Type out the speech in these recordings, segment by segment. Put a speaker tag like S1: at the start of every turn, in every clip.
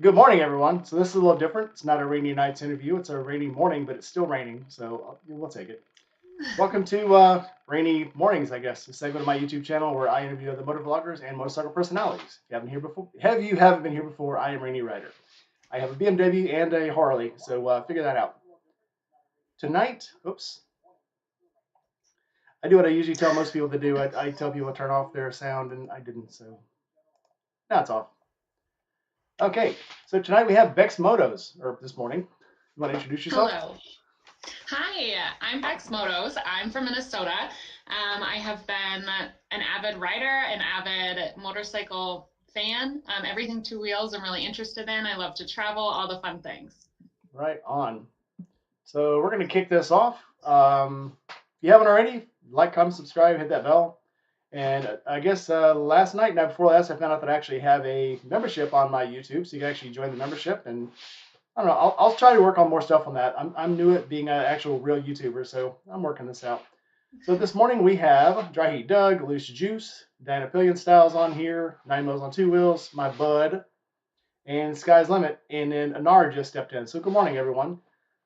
S1: Good morning, everyone. So this is a little different. It's not a rainy nights interview. It's a rainy morning, but it's still raining, so we'll take it. Welcome to Rainy Mornings, I guess, a segment of my YouTube channel where I interview other motor vloggers and motorcycle personalities. If you haven't been here before, I am Rainy Rider. I have a BMW and a Harley, so figure that out. Tonight, oops, I do what I usually tell most people to do. I tell people to turn off their sound, and I didn't, so now it's off. Okay, so tonight we have Bex Motos, or this morning. You want to introduce yourself?
S2: Hello. Hi, I'm Bex Motos. I'm from Minnesota. I have been an avid rider, an avid motorcycle fan. Everything two wheels I'm really interested in. I love to travel, all the fun things.
S1: Right on. So we're going to kick this off. If you haven't already, like, comment, subscribe, hit that bell. And I guess last night before last, I found out that I actually have a membership on my YouTube, so you can actually join the membership. And I don't know, I'll try to work on more stuff on that. I'm new at being an actual real YouTuber, so I'm working this out. So this morning we have Dry Heat Doug, Loose Juice, Diana Pillion Styles on here, Nine Mo's on Two Wheels, my bud, and Sky's Limit. And then Anar just stepped in. So good morning, everyone.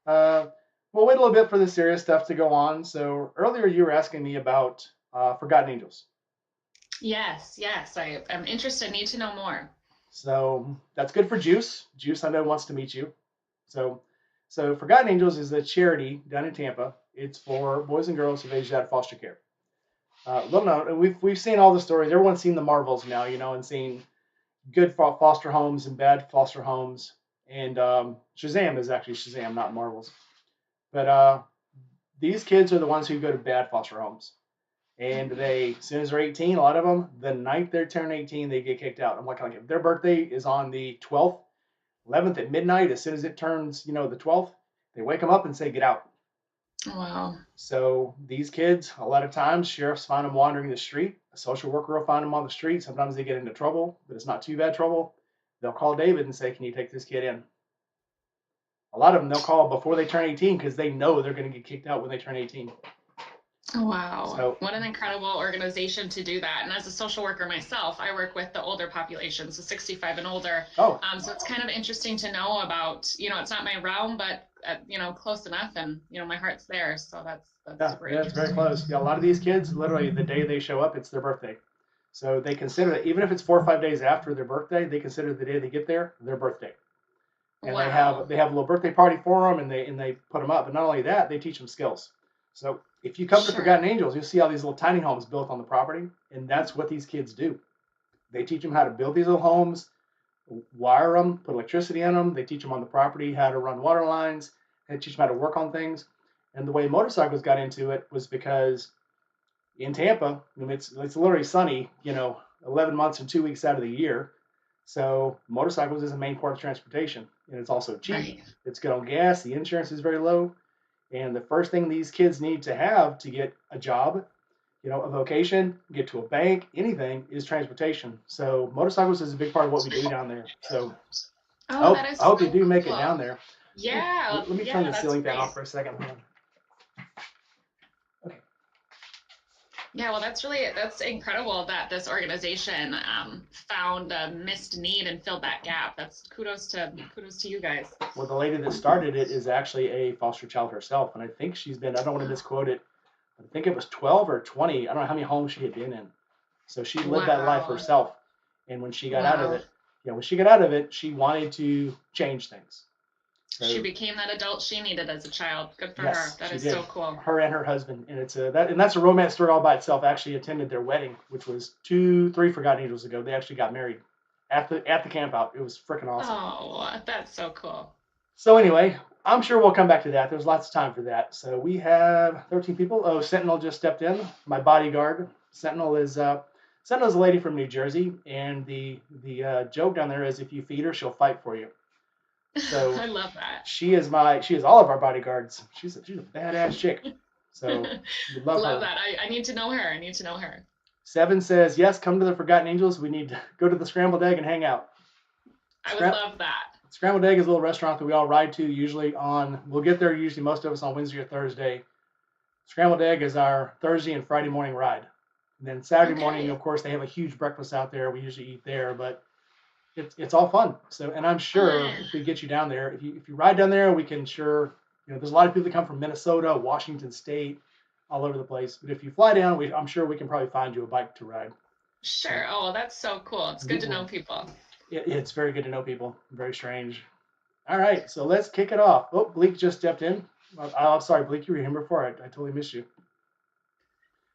S1: Uh, we'll wait a little bit for the serious stuff to go on. So earlier you were asking me about Forgotten Angels.
S2: Yes, yes, I'm interested. Need to know more.
S1: So that's good for Juice. Juice, I know, wants to meet you. So, so Forgotten Angels is a charity down in Tampa. It's for boys and girls who've aged out of foster care. Little known, we've seen all the stories. Everyone's seen the Marvels now, and seen good foster homes and bad foster homes. And Shazam is actually Shazam, not Marvels. But these kids are the ones who go to bad foster homes. And they, as soon as they're 18, a lot of them, the night they turn 18, they get kicked out. I'm like, if their birthday is on the 12th, 11th at midnight, as soon as it turns, the 12th, they wake them up and say, get out.
S2: Wow.
S1: So these kids, a lot of times, sheriffs find them wandering the street. A social worker will find them on the street. Sometimes they get into trouble, but it's not too bad trouble. They'll call David and say, can you take this kid in? A lot of them they'll call before they turn 18 because they know they're going to get kicked out when they turn 18.
S2: Wow.
S1: So,
S2: What an incredible organization to do that. And as a social worker myself, I work with the older population, so 65 and older.
S1: oh,
S2: So it's kind of interesting to know about, it's not my realm, but, close enough. And, my heart's there. So that's
S1: yeah,
S2: super
S1: yeah, it's very
S2: interesting.
S1: close. Yeah, a lot of these kids, literally the day they show up, it's their birthday. So they consider it, even if it's 4 or 5 days after their birthday, they consider the day they get there their birthday. And they have
S2: Wow.
S1: they have a little birthday party for them, and they put them up. But not only that, they teach them skills. So if you come to
S2: Sure.
S1: Forgotten Angels, you'll see all these little tiny homes built on the property, and that's what these kids do. They teach them how to build these little homes, wire them, put electricity in them. They teach them on the property how to run water lines. They teach them how to work on things. And the way motorcycles got into it was because in Tampa, I mean, it's literally sunny, 11 months and 2 weeks out of the year. So motorcycles is a main part of transportation, and it's also cheap.
S2: Right.
S1: It's good on gas. The insurance is very low, and the first thing these kids need to have to get a job, a vocation, get to a bank, anything is transportation. So motorcycles is a big part of what we do down there. So I
S2: Oh,
S1: hope
S2: that is
S1: I hope you
S2: so
S1: do make it down
S2: cool.
S1: there.
S2: Yeah,
S1: Let me turn
S2: yeah,
S1: the
S2: that's
S1: ceiling fan
S2: great.
S1: off for a second. Hold on.
S2: Yeah, well, that's incredible that this organization found a missed need and filled that gap. That's kudos to you guys.
S1: Well, the lady that started it is actually a foster child herself, and I think she's been. I don't want to misquote it. I think it was 12 or 20. I don't know how many homes she had been in. So she lived that life
S2: Wow.
S1: herself. And when she got out of
S2: Wow.
S1: it, when she got out of it, she wanted to change things.
S2: She
S1: So
S2: became that adult she needed as a child. Good for her.
S1: yes,
S2: That
S1: she
S2: is
S1: did.
S2: so cool.
S1: Her and her husband, and that's a romance story all by itself. I actually attended their wedding, which was 3 Forgotten Angels ago. They actually got married at the camp out. It was freaking awesome.
S2: Oh, that's so cool.
S1: So anyway, I'm sure we'll come back to that. There's lots of time for that. So we have 13 people. Oh, Sentinel just stepped in. My bodyguard. Sentinel's a lady from New Jersey, and the joke down there is if you feed her, she'll fight for you. So
S2: I love that.
S1: she is all of our bodyguards. She's a badass chick. So we love
S2: Love
S1: her.
S2: that. I need to know her. I need to know her.
S1: Seven says yes. Come to the Forgotten Angels. We need to go to the Scrambled Egg and hang out.
S2: I would
S1: Scram-
S2: love that.
S1: Scrambled Egg is a little restaurant that we all ride to. We'll get there usually most of us on Wednesday or Thursday. Scrambled Egg is our Thursday and Friday morning ride. And then Saturday morning,
S2: Okay.
S1: of course, they have a huge breakfast out there. We usually eat there, but it's all fun. So, and I'm sure
S2: Fun.
S1: if we get you down there, if you ride down there, we can there's a lot of people that come from Minnesota, Washington State, all over the place. But if you fly down, I'm sure we can probably find you a bike to ride. So
S2: Sure. Oh, that's so cool. It's good to know people.
S1: it's very good to know people. Very strange. All right, so let's kick it off. Oh, Bleak just stepped in. I'm sorry, Bleak, you were here before. I totally missed you.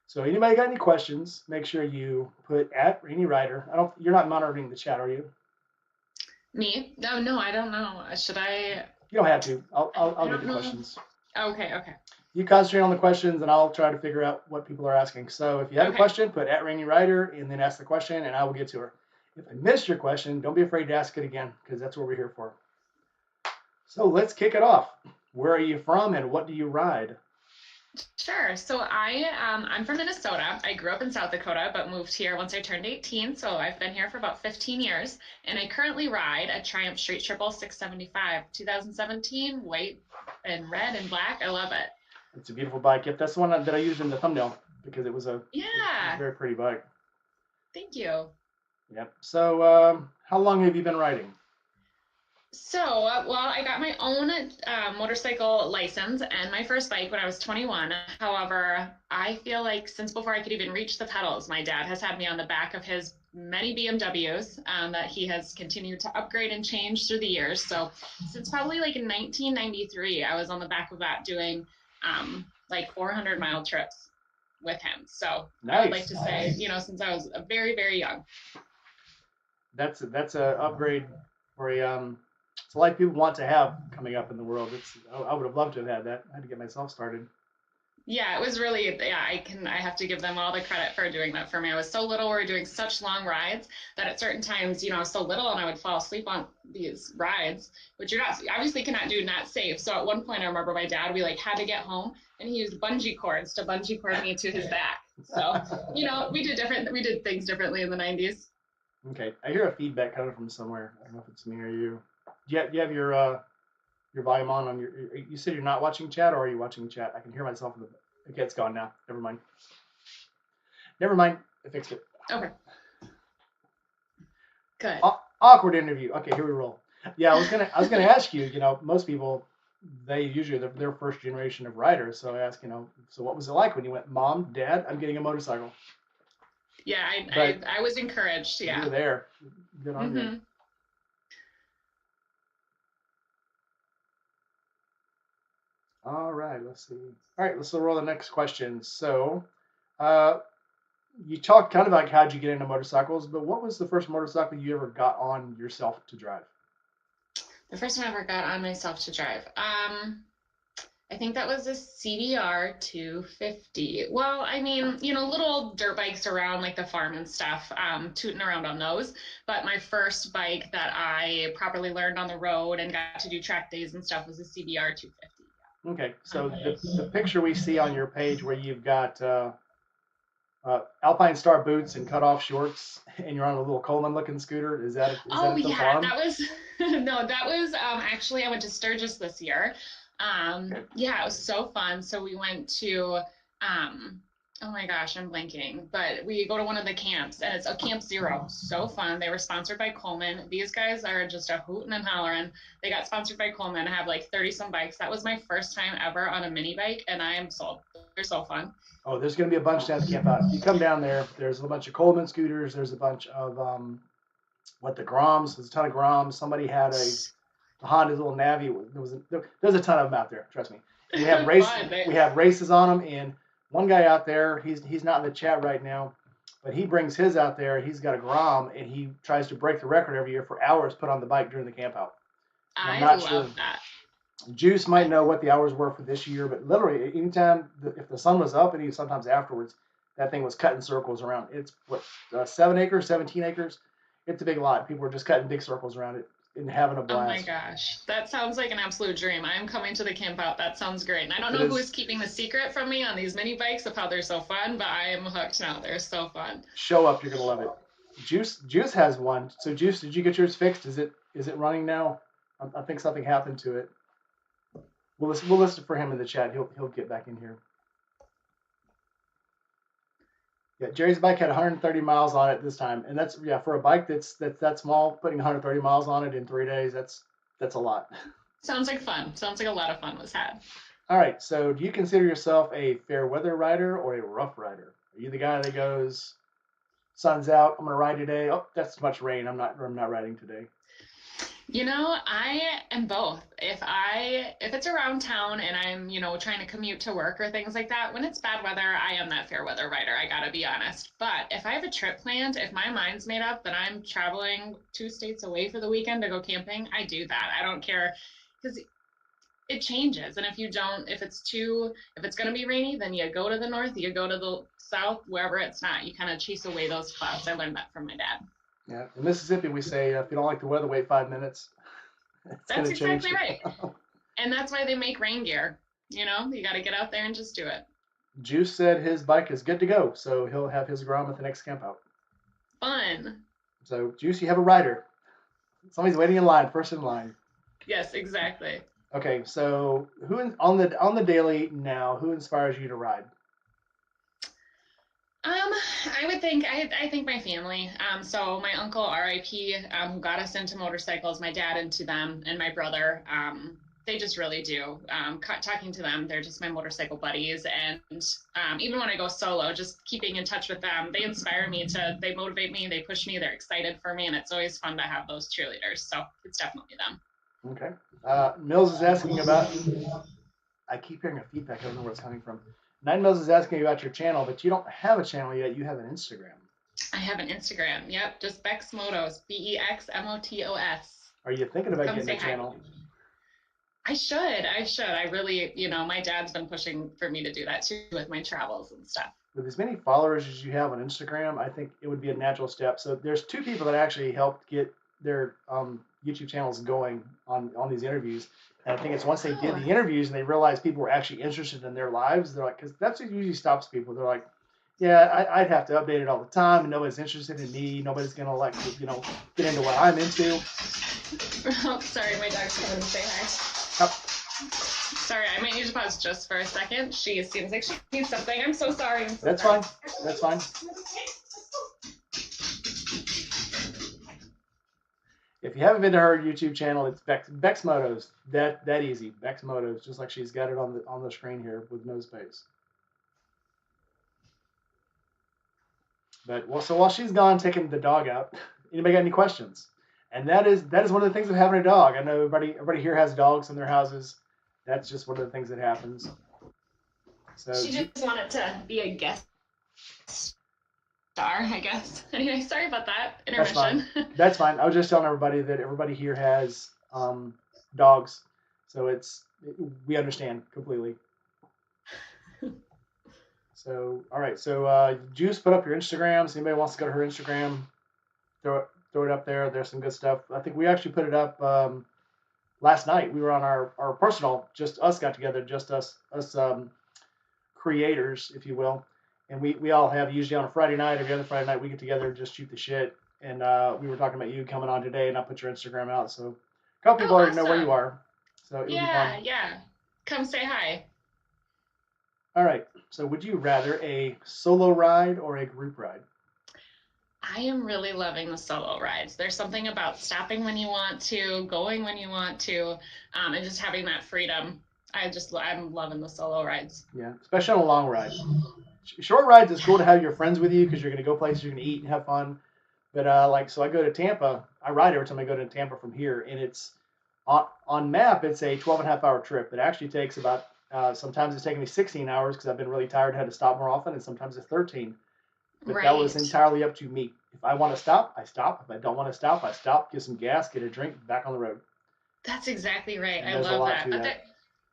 S1: So anybody got any questions? Make sure you put at Rainy Rider. You're not monitoring the chat, are you?
S2: Me? No, no, I don't know. Should I?
S1: You don't have to.
S2: I
S1: I'll get
S2: don't
S1: the
S2: know.
S1: questions.
S2: Okay, okay,
S1: You concentrate on the questions, and I'll try to figure out what people are asking. So if you have a
S2: okay.
S1: question, put at Rainy Rider and then ask the question, and I will get to her. If I missed your question, don't be afraid to ask it again because that's what we're here for. So let's kick it off. Where are you from, and what do you ride?
S2: Sure. So I'm from Minnesota. I grew up in South Dakota, but moved here once I turned 18. So I've been here for about 15 years, and I currently ride a Triumph Street Triple 675, 2017, white and red and black. I love it.
S1: It's a beautiful bike. Yep, that's the one that I used in the thumbnail because it was a
S2: Yeah.
S1: very pretty bike.
S2: Thank you.
S1: Yep. So how long have you been riding?
S2: So, well, I got my own motorcycle license and my first bike when I was 21. However, I feel like since before I could even reach the pedals, my dad has had me on the back of his many BMWs that he has continued to upgrade and change through the years. So, since probably like in 1993, I was on the back of that doing like 400-mile trips with him. So,
S1: Nice.
S2: I would like to say, since I was very, very young.
S1: That's a upgrade for it's a life people want to have coming up in the world. I would have loved to have had that. I had to get myself started.
S2: Yeah, it was really, yeah, I have to give them all the credit for doing that for me. I was so little, we were doing such long rides that at certain times, I was so little and I would fall asleep on these rides, which you're not, obviously cannot do, not safe. So at one point I remember my dad, we like had to get home and he used bungee cords to bungee cord me to his back. So, we did things differently in the 90s.
S1: Okay, I hear a feedback coming from somewhere. I don't know if it's me or you. Do you have your volume on your? You said you're not watching chat, or are you watching chat? I can hear myself in the. Okay, it's gone now. Never mind. Never mind. I fixed it.
S2: Okay. Good.
S1: Awkward interview. Okay, here we roll. Yeah, I was gonna ask you. Most people, they usually their first generation of riders. So I ask, so what was it like when you went, Mom, Dad, I'm getting a motorcycle?
S2: Yeah, I was encouraged. Yeah.
S1: You were there. Good on you.
S2: Mm-hmm.
S1: All right, let's see. All right, let's roll the next question. So, you talked kind of like how'd you get into motorcycles, but what was the first motorcycle you ever got on yourself to drive?
S2: The first one I ever got on myself to drive. I think that was a CDR 250. Well, I mean, little dirt bikes around like the farm and stuff, tooting around on those. But my first bike that I properly learned on the road and got to do track days and stuff was a CDR 250.
S1: Okay, so the picture we see on your page where you've got Alpine Star boots and cut-off shorts, and you're on a little Coleman looking scooter. Is that
S2: Oh
S1: at the
S2: yeah,
S1: farm?
S2: that was no, that was actually I went to Sturgis this year. Yeah, it was so fun. So we went to oh my gosh, I'm blanking, but we go to one of the camps and it's a Camp Zero. So fun. They were sponsored by Coleman. These guys are just a hooting and hollering. They got sponsored by Coleman, have like 30 some bikes. That was my first time ever on a mini bike, and I am sold. They're so fun.
S1: Oh, there's going to be a bunch down at the camp out. If you come down there, there's a bunch of Coleman scooters. There's a bunch of the Groms. There's a ton of Groms. Somebody had a Honda little Navi. There's a ton of them out there. Trust me. And we have races on them. And one guy out there, he's not in the chat right now, but he brings his out there. He's got a Grom, and he tries to break the record every year for hours put on the bike during the camp out.
S2: I'm not sure. That.
S1: Juice might know what the hours were for this year, but literally anytime if the sun was up and even sometimes afterwards, that thing was cutting circles around. It's 7 acres, 17 acres. It's a big lot. People were just cutting big circles around it and having a blast.
S2: Oh my gosh, that sounds like an absolute dream. I'm coming to the camp out. That sounds great. And I don't know who is keeping the secret from me on these mini bikes of how they're so fun, but I am hooked now. They're so fun.
S1: Show up, you're gonna love it. Juice has one. So Juice, did you get yours fixed? Is it running now? I think something happened to it. We'll list it for him in the chat. He'll get back in here. Yeah, Jerry's bike had 130 miles on it this time, and that's for a bike that's that small. Putting 130 miles on it in 3 days, that's a lot.
S2: Sounds like fun. Sounds like a lot of fun was had.
S1: All right, so do you consider yourself a fair weather rider or a rough rider? Are you the guy that goes, sun's out, I'm gonna ride today. Oh, that's too much rain. I'm not riding today.
S2: You know, I am both. If it's around town and I'm, trying to commute to work or things like that, when it's bad weather, I am that fair weather rider, I gotta be honest. But if I have a trip planned, if my mind's made up that I'm traveling 2 states away for the weekend to go camping, I do that. I don't care because it changes. And if it's gonna be rainy, then you go to the north, you go to the south, wherever it's not. You kind of chase away those clouds. I learned that from my dad.
S1: Yeah, in Mississippi we say if you don't like the weather, wait 5 minutes. It's
S2: That's
S1: gonna change.
S2: exactly right. And that's why they make rain gear. You got to get out there and just do it.
S1: Juice said his bike is good to go, so he'll have his Grom at the next camp out.
S2: Fun.
S1: So Juice, you have a rider. Somebody's waiting in line, first in line.
S2: Yes, exactly.
S1: Okay, so on the daily now, who inspires you to ride?
S2: I think my family. So my uncle R.I.P. Who got us into motorcycles, my dad into them, and my brother. They just really do. Talking to them, they're just my motorcycle buddies, and even when I go solo, just keeping in touch with them, they inspire me they motivate me, they push me, they're excited for me, and it's always fun to have those cheerleaders. So it's definitely them.
S1: Okay. Mills is asking about. I keep hearing a feedback. I don't know where it's coming from. Nine Mills is asking about your channel, but you don't have a channel yet. You have an Instagram.
S2: I have an Instagram. Yep, just Bex Motos, BEXMOTOS.
S1: Are you thinking about
S2: Come
S1: getting
S2: say
S1: a
S2: hi.
S1: channel?
S2: I should. I really, my dad's been pushing for me to do that too with my travels and stuff.
S1: With as many followers as you have on Instagram, I think it would be a natural step. So there's two people that actually helped get their YouTube channels going on these interviews. And I think it's once they did the interviews and they realized people were actually interested in their lives, they're like, because that's what usually stops people. They're like, yeah, I'd have to update it all the time, and nobody's interested in me. Nobody's gonna get into what I'm into.
S2: Oh, sorry, my dog's coming to say hi.
S1: Oh.
S2: Sorry, I might need to pause just for a second. She seems like she needs something. I'm so sorry.
S1: That's fine. That's fine. If you haven't been to her YouTube channel, it's Bex Motos. That easy. Bex Motos, just like she's got it on the screen here with no space. But so while she's gone taking the dog out, anybody got any questions? And that is one of the things of having a dog. I know everybody here has dogs in their houses. That's just one of the things that happens. So
S2: she just wanted to be a guest star, I guess. Anyway, sorry about that intermission.
S1: That's fine. I was just telling everybody that everybody here has dogs, so we understand completely. So all right, so Juice, put up your Instagram. So anybody wants to go to her Instagram, throw it up there. There's some good stuff. I think we actually put it up last night. We were on our personal, just us got together, just us creators, if you will. And we all have usually on a Friday night, every other Friday night, we get together and just shoot the shit. And we were talking about you coming on today, and I put your Instagram out. So a couple people already know where you are. So
S2: yeah. Come say hi.
S1: All right. So would you rather a solo ride or a group ride?
S2: I am really loving the solo rides. There's something about stopping when you want to, going when you want to, and just having that freedom. I'm loving the solo rides.
S1: Yeah, especially on a long ride. Short rides is cool to have your friends with you because you're going to go places, you're going to eat and have fun. But so I go to Tampa. I ride every time I go to Tampa from here, and it's on map. It's a 12 and a half hour trip. It actually takes about sometimes it's taking me 16 hours because I've been really tired, had to stop more often, and sometimes it's 13. But that was entirely up to me. If I want to stop, I stop. If I don't want to stop, I stop, get some gas, get a drink, back on the road.
S2: That's exactly right. I love that.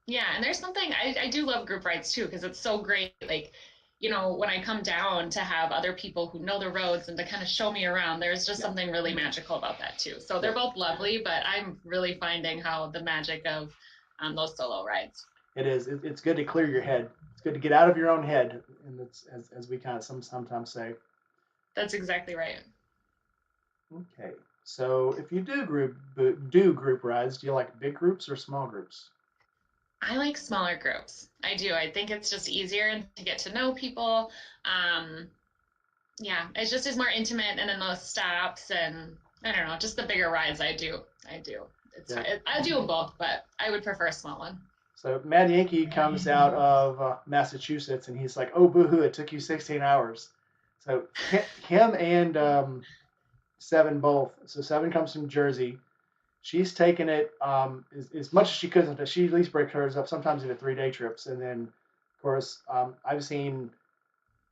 S2: Yeah, and there's something I do love group rides too because it's so great. Like, when I come down to have other people who know the roads and to kind of show me around, there's just something really magical about that too. So they're both lovely, but I'm really finding how the magic of those solo rides.
S1: It is. It's good to clear your head. It's good to get out of your own head, and it's as we kind of sometimes say.
S2: That's exactly right.
S1: Okay, so if you do group rides, do you like big groups or small groups?
S2: I like smaller groups. I do. I think it's just easier to get to know people. Yeah, it just is more intimate, and then those stops, and I don't know, just the bigger rides I do.
S1: Yeah.
S2: I do them both, but I would prefer a small one.
S1: So Mad Yankee comes out of Massachusetts, and he's like, "Oh, boo-hoo! It took you 16 hours." So him and Seven both. So Seven comes from Jersey. She's taken it as much as she could. But she at least breaks hers up sometimes into 3-day trips, and then of course I've seen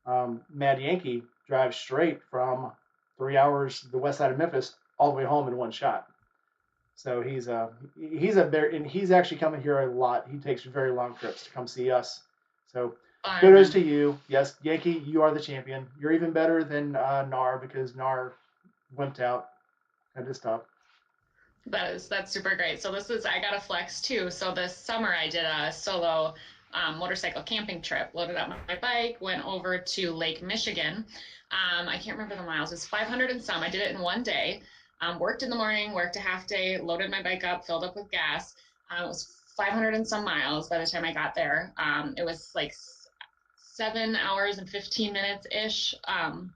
S1: Mad Yankee drive straight from 3 hours the west side of Memphis all the way home in one shot. So he's a bear, and he's actually coming here a lot. He takes very long trips to come see us. So kudos
S2: Fun.
S1: to you. Yes, Yankee, you are the champion. You're even better than Nar because Nar wimped out at his top.
S2: That's super great. So I got a flex too. So this summer I did a solo motorcycle camping trip. Loaded up my bike, went over to Lake Michigan. I can't remember the miles. It was 500 and some. I did it in one day. Worked in the morning, worked a half day, loaded my bike up, filled up with gas. It was 500 and some miles by the time I got there. It was like 7 hours and 15 minutes ish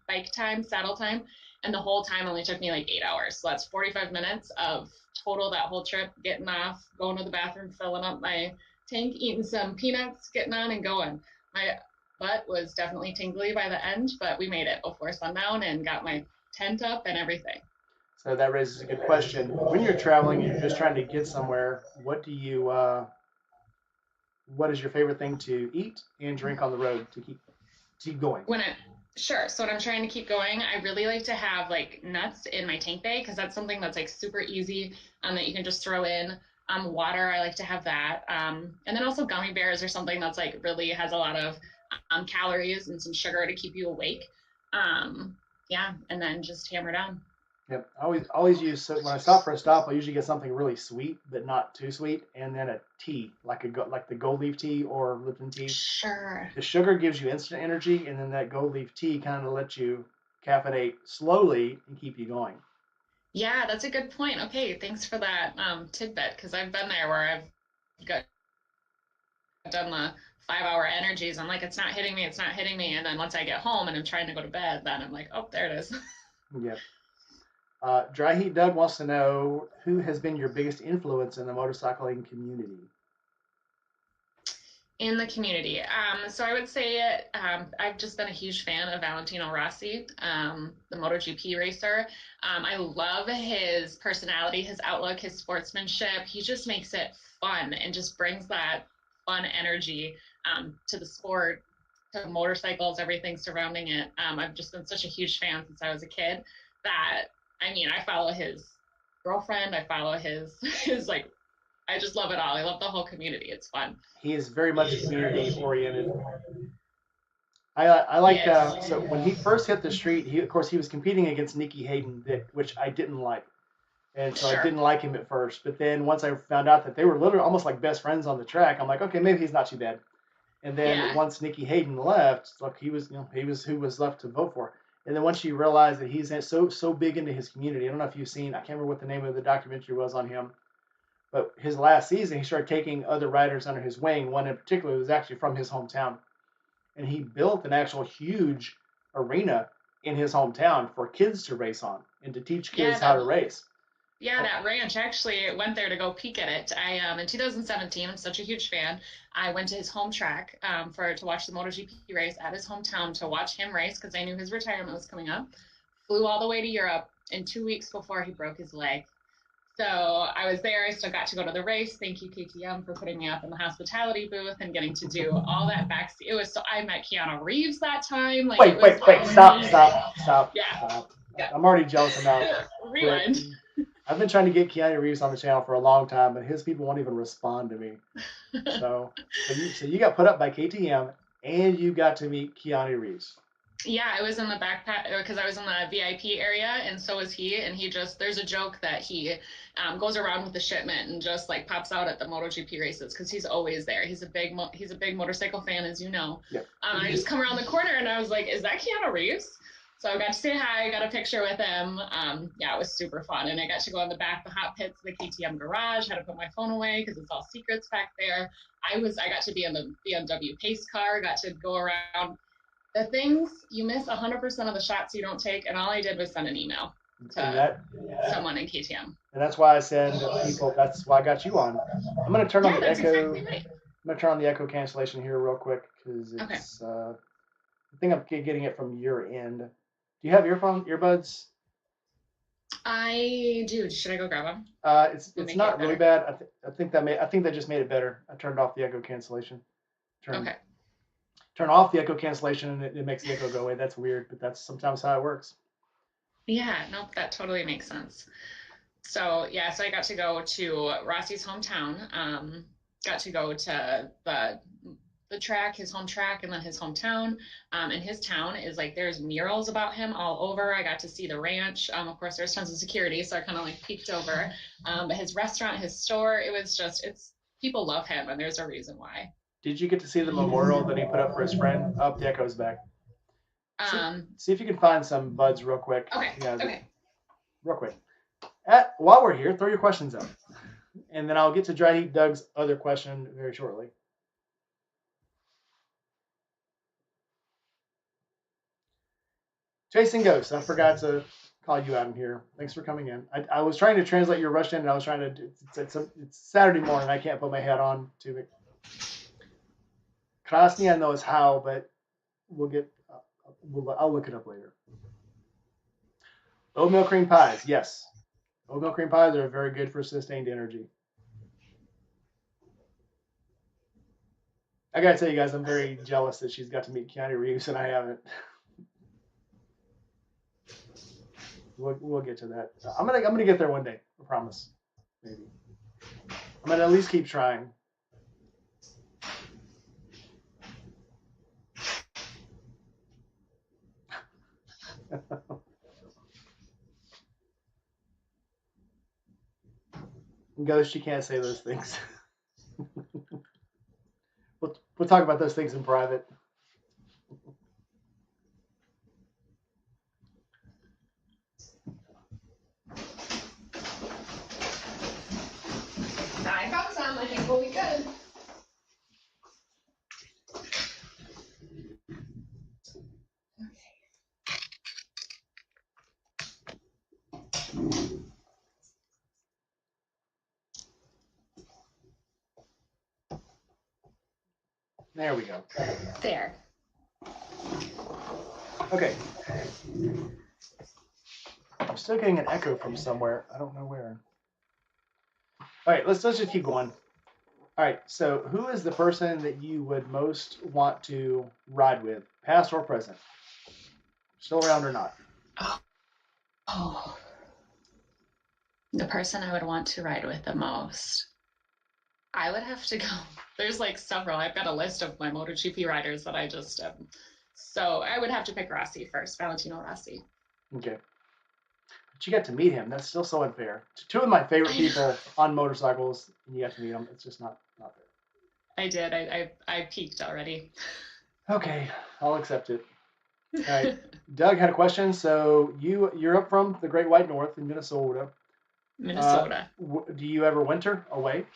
S2: bike time, saddle time. And the whole time only took me like 8 hours. So that's 45 minutes of total that whole trip, getting off, going to the bathroom, filling up my tank, eating some peanuts, getting on and going. My butt was definitely tingly by the end, but we made it before sundown and got my tent up and everything.
S1: So that raises a good question. When you're traveling and you're just trying to get somewhere, what is your favorite thing to eat and drink on the road to keep going?
S2: When it Sure. So when I'm trying to keep going, I really like to have like nuts in my tank bay because that's something that's like super easy that you can just throw in. Water, I like to have that. And then also gummy bears or something that's like really has a lot of calories and some sugar to keep you awake. Um, yeah, and then just hammer down.
S1: Yep. I always use, so when I stop for a stop, I usually get something really sweet but not too sweet, and then a tea like the gold leaf tea or Lipton tea.
S2: Sure.
S1: The sugar gives you instant energy, and then that gold leaf tea kind of lets you caffeinate slowly and keep you going.
S2: Yeah, that's a good point. Okay, thanks for that tidbit because I've been there where got done the 5 hour energies. I'm like, it's not hitting me, it's not hitting me. And then once I get home and I'm trying to go to bed, then I'm like, oh, there it is.
S1: Yep. Dry Heat Doug wants to know who has been your biggest influence in the motorcycling community.
S2: In the community. So I would say I've just been a huge fan of Valentino Rossi, the MotoGP racer. I love his personality, his outlook, his sportsmanship. He just makes it fun and just brings that fun energy to the sport, to motorcycles, everything surrounding it. I've just been such a huge fan since I was a kid that I mean, I follow his girlfriend, I follow his his like I just love it all. I love the whole community. It's fun.
S1: He is very much community oriented. I
S2: He
S1: like
S2: is.
S1: so when he first hit the street, he was competing against Nicky Hayden, which I didn't like, and so I
S2: Sure.
S1: didn't like him at first. But then once I found out that they were literally almost like best friends on the track, I'm like, okay, maybe he's not too bad. And then
S2: Yeah.
S1: once Nicky Hayden left, look, he was who was left to vote for. And then once you realize that he's so big into his community, I don't know if you've seen, I can't remember what the name of the documentary was on him, but his last season he started taking other riders under his wing. One in particular was actually from his hometown, and he built an actual huge arena in his hometown for kids to race on and to teach
S2: Yeah,
S1: kids how to race.
S2: that ranch actually went there to go peek at it. I in 2017, I'm such a huge fan. I went to his home track for to watch the MotoGP race at his hometown to watch him race because I knew his retirement was coming up. Flew all the way to Europe in 2 weeks before he broke his leg. So I was there. I still got to go to the race. Thank you, KTM, for putting me up in the hospitality booth and getting to do all that backstage. It was so I met Keanu Reeves that time. Like it
S1: Wait,
S2: was
S1: stop,
S2: amazing.
S1: stop.
S2: Yeah, yeah.
S1: I'm already jealous enough that
S2: Rewind.
S1: I've been trying to get Keanu Reeves on the channel for a long time, but his people won't even respond to me. So you got put up by KTM, and you got to meet Keanu Reeves.
S2: Yeah, I was in the backpack because I was in the VIP area, and so was he. And he just there's a joke that he goes around with the shipment and just like pops out at the MotoGP races because he's always there. He's a big motorcycle fan, as you know.
S1: Yep.
S2: I just come around the corner and I was like, "Is that Keanu Reeves?" So I got to say hi, got a picture with him. Yeah, it was super fun, and I got to go in the back, the hot pits, the KTM garage. Had to put my phone away because it's all secrets back there. I got to be in the BMW pace car. Got to go around The things you miss 100% of the shots you don't take, and all I did was send an email to someone in KTM.
S1: And that's why I said to people, that's why I got you on. I'm going to turn on the
S2: that's
S1: echo.
S2: Exactly right.
S1: I'm going to turn on the echo cancellation here real quick because it's. I think I'm getting it from your end. Do you have earbuds?
S2: I do. Should I go grab them?
S1: It's not really bad. I think that just made it better. I turned off the echo cancellation. Turn off the echo cancellation and it makes the echo go away. That's weird, but that's sometimes how it works.
S2: Yeah, nope, that totally makes sense. So yeah, so I got to go to Rossi's hometown. Got to go to the track, his home track, and then his hometown. And his town is like there's murals about him all over. I got to see the ranch. Of course, there's tons of security, so I kind of like peeked over. But his restaurant, his store, it was just people love him, and there's a reason why.
S1: Did you get to see the memorial that he put up for his friend? Up, the echo's back. See if you can find some buds real quick.
S2: Okay.
S1: Real quick. While we're here, throw your questions out. And then I'll get to Dry Heat Doug's other question very shortly. Chasing Ghosts. I forgot to call you out in here. Thanks for coming in. I was trying to translate your Russian, and I was trying to do it's Saturday morning. I can't put my hat on to it. Krasny, I know is how, but we'll get. I'll look it up later. Oatmeal cream pies, yes. Oatmeal cream pies are very good for sustained energy. I gotta tell you guys, I'm very jealous that she's got to meet Keanu Reeves and I haven't. We'll get to that. I'm gonna get there one day. I promise. Maybe. I'm gonna at least keep trying. Ghost, you can't say those things. We'll talk about those things in private.
S2: I found some. I think we'll be good.
S1: There we go.
S2: There.
S1: Okay. I'm still getting an echo from somewhere. I don't know where. All right, let's just keep going. All right, so who is the person that you would most want to ride with, past or present? Still around or not?
S2: Oh. The person I would want to ride with the most. I would have to go. There's like several. I've got a list of my MotoGP riders that I just so I would have to pick Rossi first, Valentino Rossi.
S1: Okay. But you got to meet him. That's still so unfair. Two of my favorite people on motorcycles, and you got to meet them. It's just not fair.
S2: I did. I peaked already.
S1: Okay, I'll accept it. All right. Doug had a question. So you're up from the Great White North in Minnesota.
S2: Minnesota.
S1: Do you ever winter away?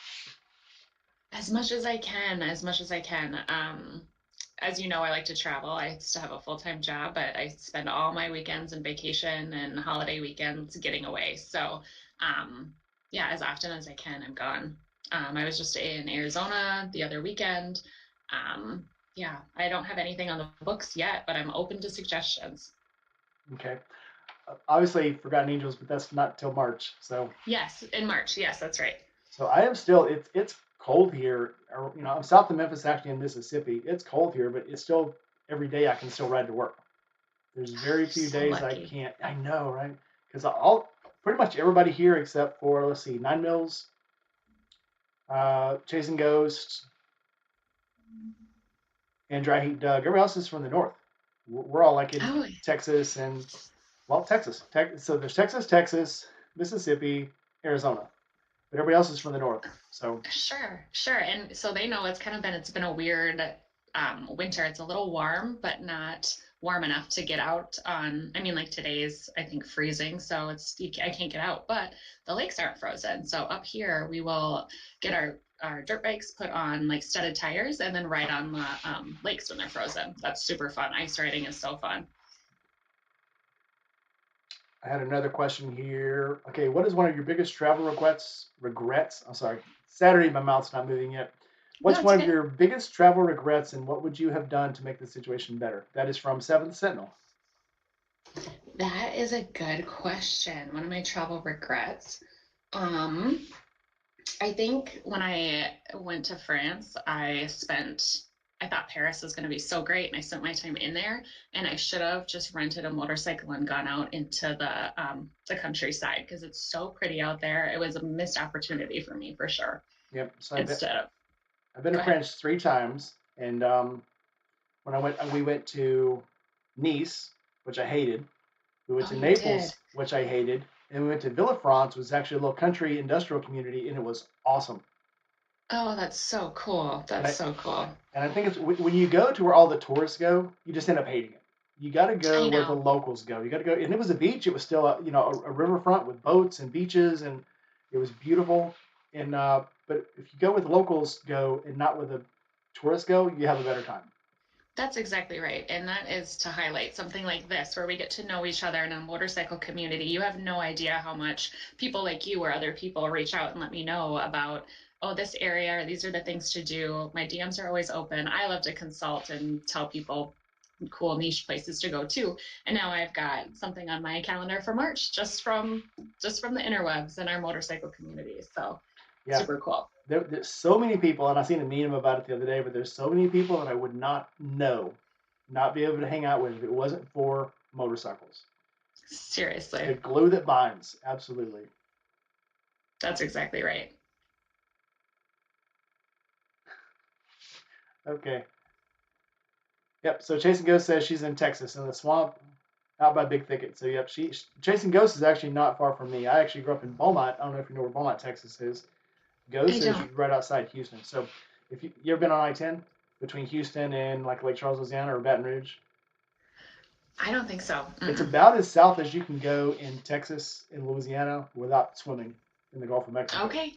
S2: As much as I can. As you know, I like to travel. I still have a full-time job, but I spend all my weekends and vacation and holiday weekends getting away. So, yeah, as often as I can, I'm gone. I was just in Arizona the other weekend. Yeah, I don't have anything on the books yet, but I'm open to suggestions.
S1: Okay. Obviously, Forgotten Angels, but that's not till March. So.
S2: Yes, in March. Yes, that's right.
S1: So I am still. It's cold here. I'm south of Memphis, actually in Mississippi. It's cold here, but it's still every day I can still ride to work. There's very few days lucky. I can't. I know, right? Because pretty much everybody here except for, let's see, 9 Mills, Chasing Ghosts, and Dry Heat Doug. Everybody else is from the north. We're all like in Texas and Texas. So there's Texas, Mississippi, Arizona. But everybody else is from the north, so.
S2: Sure. And so they know it's been a weird winter. It's a little warm, but not warm enough to get out on. I mean, like today's, I think, freezing, so I can't get out. But the lakes aren't frozen. So up here, we will get our our dirt bikes put on like studded tires and then ride on the lakes when they're frozen. That's super fun. Ice riding is so fun.
S1: I had another question here. Okay, what is one of your biggest travel regrets? I'm sorry, Saturday, my mouth's not moving yet.
S2: No,
S1: What's
S2: it's
S1: one of
S2: okay.
S1: your biggest travel regrets, and what would you have done to make the situation better? That is from Seventh Sentinel.
S2: That is a good question. One of my travel regrets. Um, I think when I went to France, I thought Paris was going to be so great, and I spent my time in there. And I should have just rented a motorcycle and gone out into the countryside because it's so pretty out there. It was a missed opportunity for me for sure.
S1: Yep. So
S2: Instead of,
S1: I've been
S2: go
S1: to
S2: ahead.
S1: France 3 times, and when we went to Nice, which I hated. We went
S2: Oh,
S1: to
S2: you did.
S1: Naples, which I hated, and we went to Villefranche, which was actually a little country industrial community, and it was awesome.
S2: Oh, that's so cool.
S1: And
S2: That's
S1: I
S2: so cool.
S1: and I think it's when you go to where all the tourists go, you just end up hating it. You got to go
S2: I
S1: where the
S2: know.
S1: locals go. You got to go, and it was a beach. It was still a riverfront with boats and beaches, and it was beautiful. And but if you go with the locals go and not where the tourists go, you have a better time.
S2: That's exactly right. And that is to highlight something like this, where we get to know each other in a motorcycle community. You have no idea how much people like you or other people reach out and let me know about, oh, this area, or these are the things to do. My DMs are always open. I love to consult and tell people cool niche places to go to. And now I've got something on my calendar for March just from the interwebs and our motorcycle community. So
S1: Yeah,
S2: super cool.
S1: there's so many people, and I seen a meme about it the other day. But there's so many people that I would not know, not be able to hang out with if it wasn't for motorcycles.
S2: Seriously.
S1: The glue that binds, absolutely.
S2: That's exactly right.
S1: Okay. Yep. So Chasing Ghost says she's in Texas in the swamp, out by Big Thicket. So yep, Chasing Ghost is actually not far from me. I actually grew up in Beaumont. I don't know if you know where Beaumont, Texas is.
S2: I
S1: Ghost is
S2: don't.
S1: right outside Houston. So if you ever been on I-10 between Houston and like Lake Charles, Louisiana, or Baton Rouge,
S2: I don't think so.
S1: it's
S2: Mm-mm.
S1: about as south as you can go in Texas and Louisiana without swimming in the Gulf of Mexico.
S2: Okay.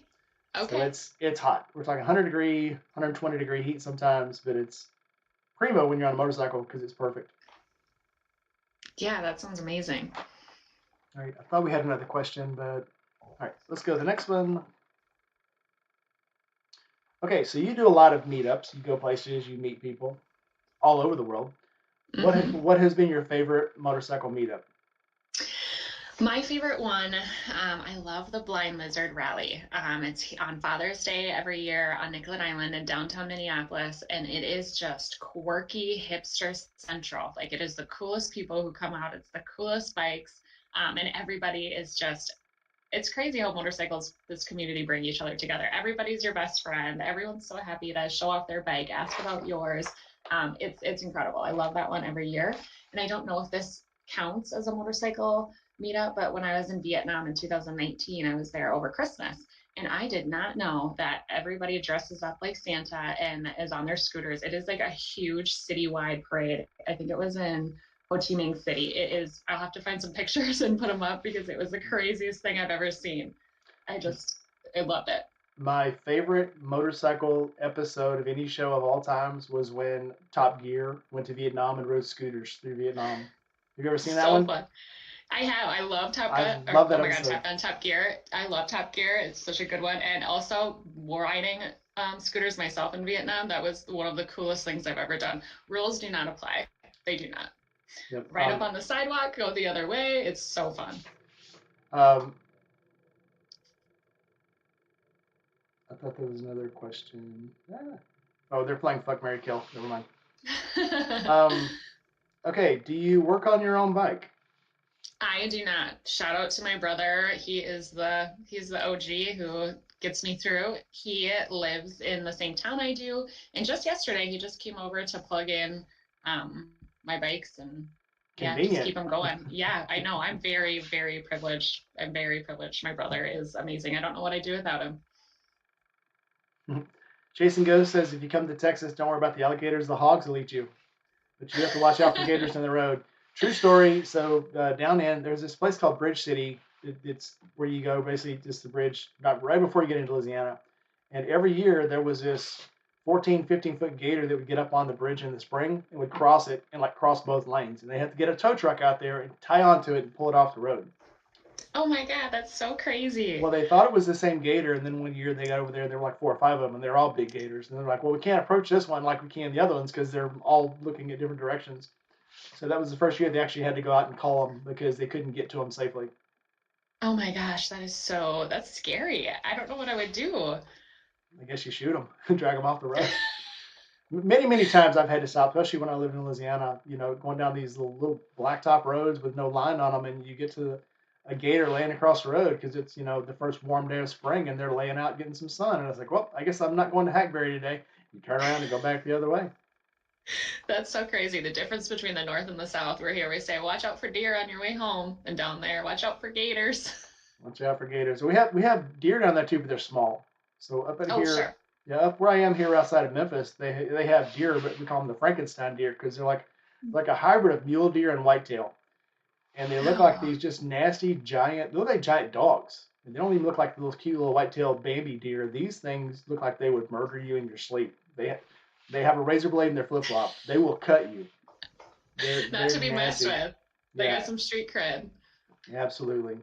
S1: So
S2: Okay.
S1: it's hot. We're talking 100-degree, 120-degree heat sometimes, but it's primo when you're on a motorcycle because it's perfect.
S2: Yeah, that sounds amazing.
S1: All right, I thought we had another question, but all right, let's go to the next one. Okay, so you do a lot of meetups. You go places, you meet people all over the world.
S2: Hmm.
S1: What has been your favorite motorcycle meetup?
S2: My favorite one, I love the Blind Lizard Rally. It's on Father's Day every year on Nicollet Island in downtown Minneapolis, and it is just quirky, hipster central. Like it is the coolest people who come out. It's the coolest bikes, and everybody is just it's crazy how motorcycles, this community, bring each other together. Everybody's your best friend. Everyone's so happy to show off their bike, ask about yours. It's incredible. I love that one every year. And I don't know if this counts as a motorcycle meetup, but when I was in Vietnam in 2019, I was there over Christmas. And I did not know that everybody dresses up like Santa and is on their scooters. It is like a huge citywide parade. I think it was in Ho Chi Minh City. It is, I'll have to find some pictures and put them up because it was the craziest thing I've ever seen. I just, I loved it.
S1: My favorite motorcycle episode of any show of all times was when Top Gear went to Vietnam and rode scooters through Vietnam. Have you ever seen that
S2: So
S1: one?
S2: fun. I have. I love Top
S1: I
S2: Gun. Or,
S1: love that
S2: oh my God,
S1: episode.
S2: Top Gun, Top Gear. I love Top Gear. It's such a good one. And also riding scooters myself in Vietnam. That was one of the coolest things I've ever done. Rules do not apply. They do not.
S1: Yep.
S2: Right up on the sidewalk, go the other way. It's so fun.
S1: Um, I thought there was another question. Ah. Oh, they're playing Fuck Mary Kill. Never mind. Um, okay. Do you work on your own bike?
S2: I do not. Shout out to my brother. He's the OG who gets me through. He lives in the same town I do, and just yesterday he just came over to plug in my bikes and yeah, just
S1: Convenient.
S2: keep them going. Yeah, I know. I'm very, very privileged. I'm very privileged. My brother is amazing. I don't know what I'd do without him.
S1: Jason Ghost says if you come to Texas, don't worry about the alligators. The hogs will eat you. But you do have to watch out for gators in the road. True story. So down in there's this place called Bridge City. It's where you go basically just the bridge, not right before you get into Louisiana. And every year there was this 14, 15-foot gator that would get up on the bridge in the spring and would cross it and like cross both lanes. And they had to get a tow truck out there and tie onto it and pull it off the road.
S2: Oh my God, that's so crazy.
S1: Well, they thought it was the same gator, and then one year they got over there, and there were like 4 or 5 of them, and they're all big gators. And they're like, well, we can't approach this one like we can the other ones because they're all looking at different directions. So that was the first year they actually had to go out and call them because they couldn't get to them safely.
S2: Oh my gosh, that's scary. I don't know what I would do.
S1: I guess you shoot them, drag them off the road. Many, many times I've had to stop, especially when I lived in Louisiana, going down these little blacktop roads with no line on them, and you get to a gator laying across the road because it's, the first warm day of spring and they're laying out getting some sun. And I was like, well, I guess I'm not going to Hackberry today. You turn around and go back the other way.
S2: That's so crazy. The difference between the North and the South. We're here, we say, watch out for deer on your way home. And down there, watch out for gators.
S1: Watch out for gators. We have deer down there too, but they're small. So up at
S2: Oh,
S1: here,
S2: sure.
S1: yeah, up where I am here outside of Memphis, they have deer, but we call them the Frankenstein deer because they're like a hybrid of mule deer and whitetail. And they look like these just nasty giant. They look like giant dogs. And they don't even look like those cute little white-tailed baby deer. These things look like they would murder you in your sleep. They have a razor blade in their flip flop. They will cut you.
S2: Not
S1: They're
S2: to be messed
S1: nasty.
S2: with. They
S1: Yeah,
S2: got some street cred.
S1: absolutely.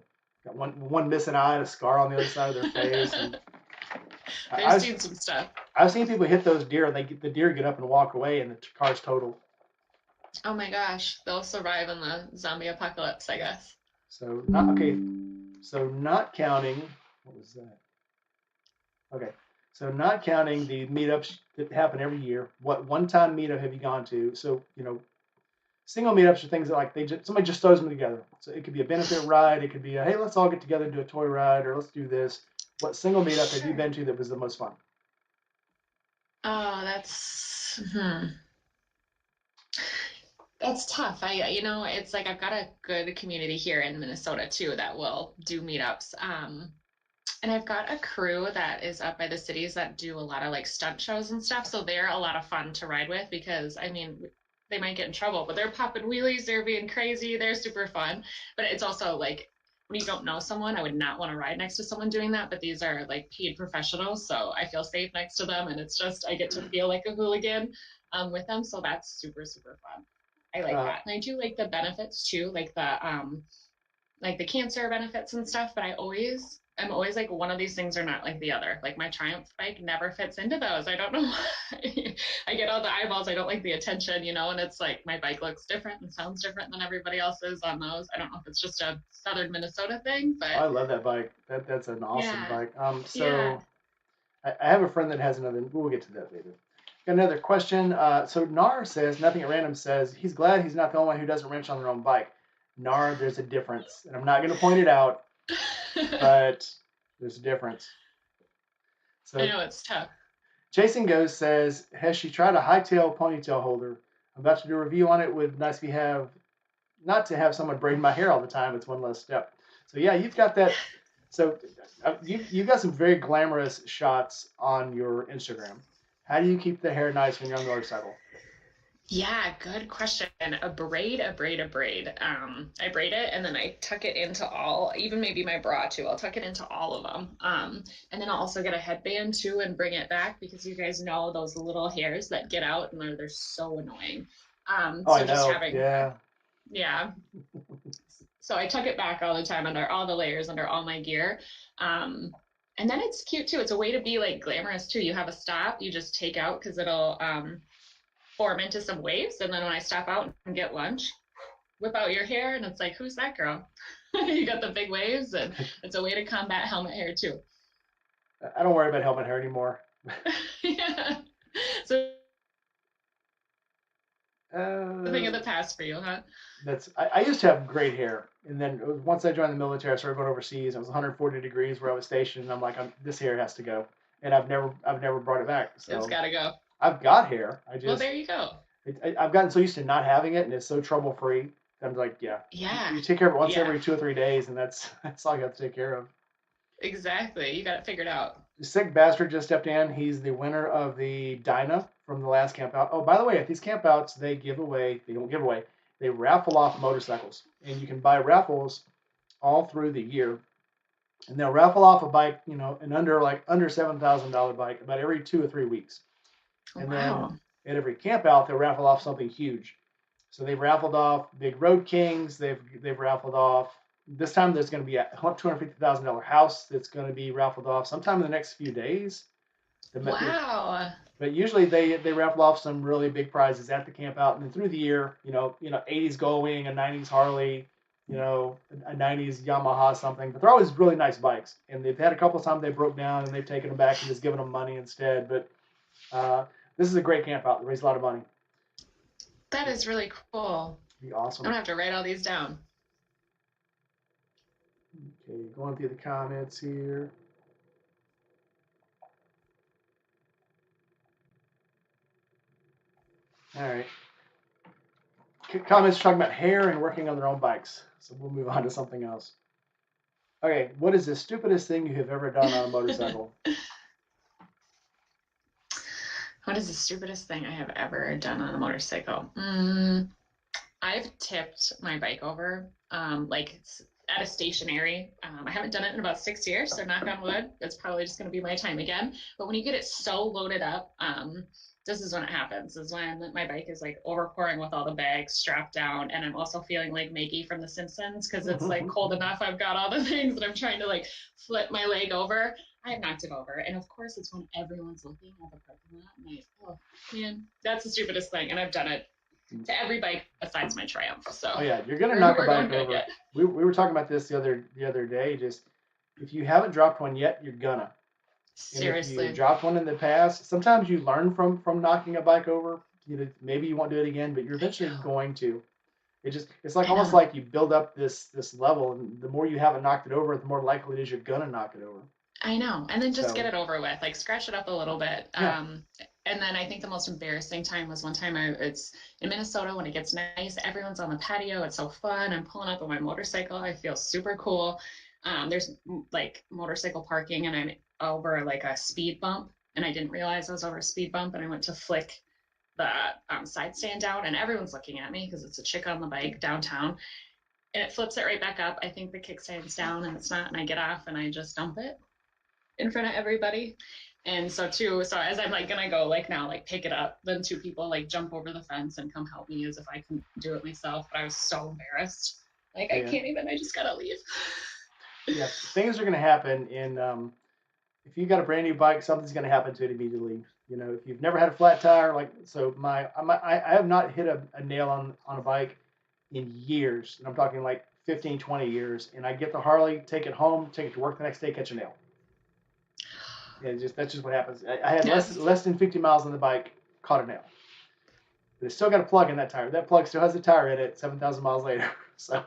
S1: Got one missing eye and a scar on the other side of their face. And
S2: They've
S1: I've
S2: seen some stuff.
S1: I've seen people hit those deer and the deer get up and walk away and the car's totaled.
S2: Oh my gosh, they'll survive in the zombie apocalypse, I guess.
S1: So not okay. So not counting what was that? Okay. So not counting the meetups that happen every year, what one-time meetup have you gone to? So, single meetups are things that like somebody just throws them together. So it could be a benefit ride, it could be hey, let's all get together and do a toy ride, or let's do this. What single meetup have you
S2: Sure.
S1: been to that was the most fun?
S2: Oh, that's tough. It's like I've got a good community here in Minnesota too that will do meetups. And I've got a crew that is up by the cities that do a lot of like stunt shows and stuff. So they're a lot of fun to ride with because I mean, they might get in trouble, but they're popping wheelies, they're being crazy, they're super fun. But it's also like when you don't know someone, I would not want to ride next to someone doing that. But these are like paid professionals, so I feel safe next to them, and it's just I get to feel like a hooligan with them. So that's super, super fun. I like
S1: Uh,
S2: that. And I do like the benefits too, like the cancer benefits and stuff, but I'm always like one of these things are not like the other. Like my Triumph bike never fits into those. I don't know why. I get all the eyeballs. I don't like the attention, and it's like my bike looks different and sounds different than everybody else's on those. I don't know if it's just a southern Minnesota thing, but
S1: I love that bike. That's an awesome
S2: yeah.
S1: bike.
S2: Yeah.
S1: So I have a friend that has another. We'll get to that later. Got another question. So Nar says, nothing at random says, he's glad he's not the only one who doesn't wrench on their own bike. Nar, there's a difference. And I'm not going to point it out, but there's a difference.
S2: I
S1: So
S2: know it's tough.
S1: Jason Goes says, has she tried a hightail ponytail holder? I'm about to do a review on it. Would nice if you have, not to have someone braid my hair all the time. It's one less step. So yeah, you've got that. So you've got some very glamorous shots on your Instagram. How do you keep the hair nice when you're on the motorcycle?
S2: Yeah, good question. A braid, a braid, a braid. I braid it and then I tuck it into even maybe my bra too. I'll tuck it into all of them. And then I'll also get a headband too and bring it back because you guys know those little hairs that get out and they're so annoying.
S1: Oh, I
S2: So just
S1: know.
S2: having,
S1: Yeah.
S2: yeah. So I tuck it back all the time under all the layers, under all my gear. And then it's cute too. It's a way to be like glamorous too. You have a stop, you just take out because it'll form into some waves. And then when I stop out and get lunch, whip out your hair, and it's like, who's that girl? You got the big waves, and it's a way to combat helmet hair too.
S1: I don't worry about helmet hair anymore.
S2: Yeah. So the thing of
S1: Uh,
S2: the past for you, huh?
S1: I used to have great hair, and then once I joined the military, I started going overseas. It was 140 degrees where I was stationed, and I'm like, this hair has to go, and I've never brought it back.
S2: It's
S1: So
S2: got to go.
S1: I've got hair.
S2: Well, there you go.
S1: I've gotten so used to not having it, and it's so trouble free. I'm like, yeah,
S2: Yeah.
S1: you take care of it once
S2: Yeah.
S1: every 2 or 3 days, and that's all you have to take care of.
S2: Exactly. You got it figured out.
S1: The sick bastard just stepped in. He's the winner of the Dyna from the last camp out. Oh, by the way, at these campouts, they don't give away, they raffle off motorcycles. And you can buy raffles all through the year. and they'll raffle off a bike, an under $7,000 bike about every 2 or 3 weeks. And then
S2: Wow.
S1: at every camp out, they'll raffle off something huge. So they've raffled off big Road Kings. They've raffled off. This time there's going to be a $250,000 house that's going to be raffled off sometime in the next few days.
S2: Wow.
S1: But usually they raffle off some really big prizes at the camp out, and then through the year, 80s Gullwing, a 90s Harley, a 90s Yamaha something. But they're always really nice bikes, and they've had a couple of times they broke down and they've taken them back and just given them money instead. But this is a great camp out. They raise a lot of money.
S2: That is really cool.
S1: It'd be awesome.
S2: I'm gonna have to write all these down.
S1: Okay, going through the comments here. All right. Comments talking about hair and working on their own bikes. So we'll move on to something else. Okay, what is the stupidest thing you have ever done on a motorcycle?
S2: What is the stupidest thing I have ever done on a motorcycle? I've tipped my bike over, like at a stationary. I haven't done it in about 6 years, so knock on wood. It's probably just going to be my time again. But when you get it so loaded up, this is when it happens, is when my bike is like overpouring with all the bags strapped down. And I'm also feeling like Maggie from The Simpsons because it's like cold enough. I've got all the things and I'm trying to like flip my leg over. I have knocked it over. And of course, it's when everyone's looking at the parking lot. And oh, man, that's the stupidest thing. And I've done it to every bike besides my Triumph. So
S1: oh yeah, you're gonna knock a bike over. We were talking about this the other day. Just if you haven't dropped one yet, you're gonna.
S2: Seriously.
S1: And if you dropped one in the past, sometimes you learn from knocking a bike over. Maybe you won't do it again, but you're eventually going to. It's like almost like you build up this level, and the more you haven't knocked it over, the more likely it is you're gonna knock it over.
S2: I know, and then just get it over with, like scratch it up a little bit. Yeah. And then I think the most embarrassing time was one time it's in Minnesota when it gets nice. Everyone's on the patio. It's so fun. I'm pulling up on my motorcycle. I feel super cool. There's like motorcycle parking, and I'm over like a speed bump, and I didn't realize I was over a speed bump, and I went to flick the side stand down, and everyone's looking at me because it's a chick on the bike downtown, and it flips it right back up. I think the kickstand's down, and it's not, and I get off, and I just dump it in front of everybody. And so as I'm like gonna go like now like pick it up, then two people like jump over the fence and come help me as if I can do it myself. But I was so embarrassed, like I can't even, I just gotta leave.
S1: Yeah, things are gonna happen in if you got a brand new bike, something's gonna happen to it immediately. If you've never had a flat tire, like so I have not hit a nail on a bike in years, and I'm talking like 15, 20 years, and I get the Harley, take it home, take it to work the next day, catch a nail. Yeah, that's just what happens. I had less than 50 miles on the bike, caught a nail. But it's still got a plug in that tire. That plug still has a tire in it 7,000 miles later. So